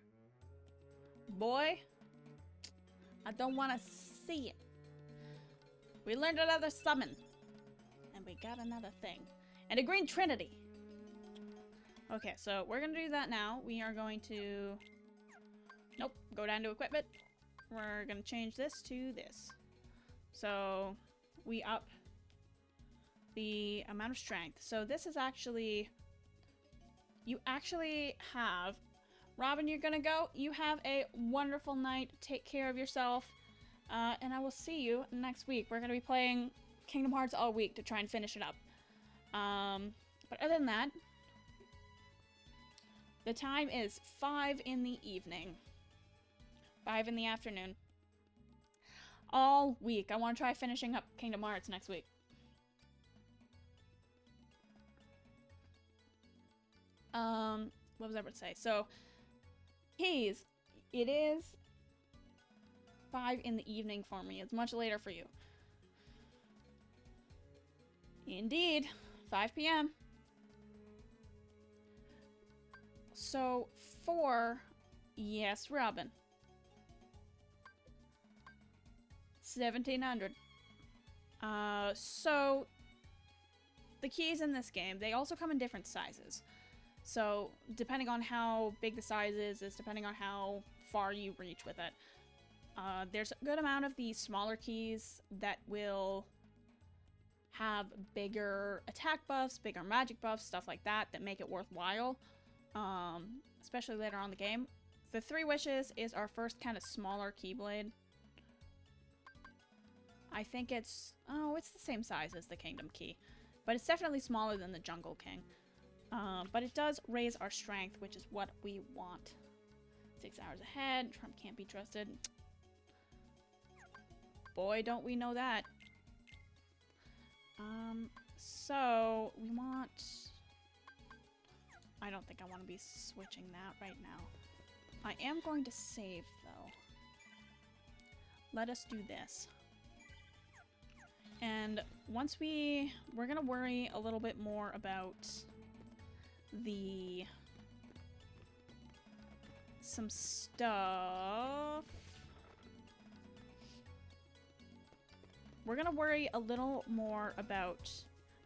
Boy, I don't want to see it. We learned another summon. And we got another thing. And a green trinity. Okay, so we're gonna do that now. We are going to... Nope, go down to equipment. We're gonna change this to this. So, we up the amount of strength. So this is actually you actually have... Robin, you're gonna go. You have a wonderful night. Take care of yourself. And I will see you next week. We're gonna be playing Kingdom Hearts all week to try and finish it up. But other than that, the time is 5 in the evening. 5 in the afternoon. All week. I want to try finishing up Kingdom Hearts next week. What was I about to say? So, keys. It is 5 in the evening for me. It's much later for you. Indeed. 5 p.m. So, 4... Yes, Robin. 1700. So, the keys in this game, they also come in different sizes. So, depending on how big the size is depending on how far you reach with it. There's a good amount of these smaller keys that will have bigger attack buffs, bigger magic buffs, stuff like that, that make it worthwhile, especially later on in the game. The 3 Wishes is our first kind of smaller keyblade. I think it's... Oh, it's the same size as the Kingdom Key. But it's definitely smaller than the Jungle King. But it does raise our strength, which is what we want. 6 hours ahead. Trump can't be trusted. Boy, don't we know that. So, we want... I don't think I want to be switching that right now. I am going to save, though. Let us do this. And once we're gonna worry a little bit more about some stuff. We're gonna worry a little more about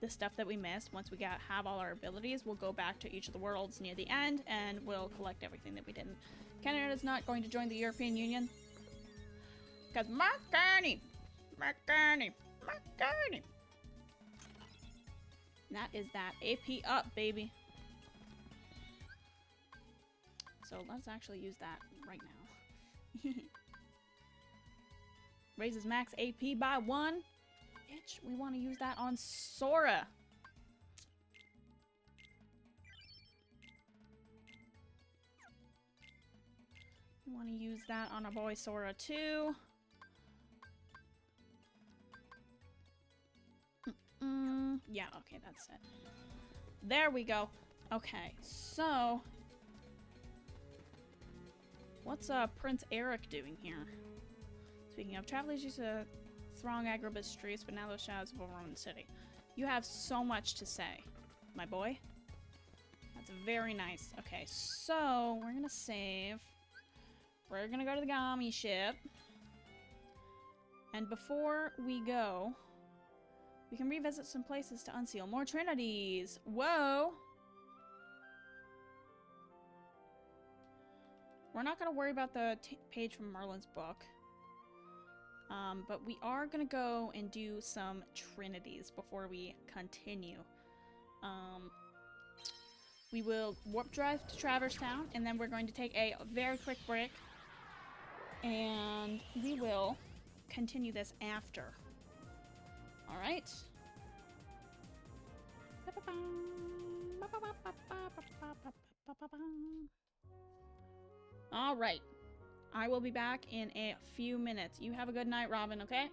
the stuff that we missed. Once we have all our abilities, we'll go back to each of the worlds near the end and we'll collect everything that we didn't. Canada is not going to join the European Union. Because McCartney! That is that. AP up, baby. So let's actually use that right now. Raises max AP by 1. Bitch, we want to use that on Sora. We want to use that on our boy Sora too. Yeah, okay, that's it. There we go. Okay, so... What's Prince Eric doing here? Speaking of, travelers used to throng Agrabah's streets, but now those shadows have overrun the city. You have so much to say, my boy. That's very nice. Okay, so we're gonna save. We're gonna go to the Gami ship. And before we go, we can revisit some places to unseal. More Trinities! Whoa! We're not going to worry about the page from Merlin's book. But we are going to go and do some Trinities before we continue. We will warp drive to Traverse Town, and then we're going to take a very quick break. And we will continue this after. Alright. Alright. I will be back in a few minutes. You have a good night, Robin, okay?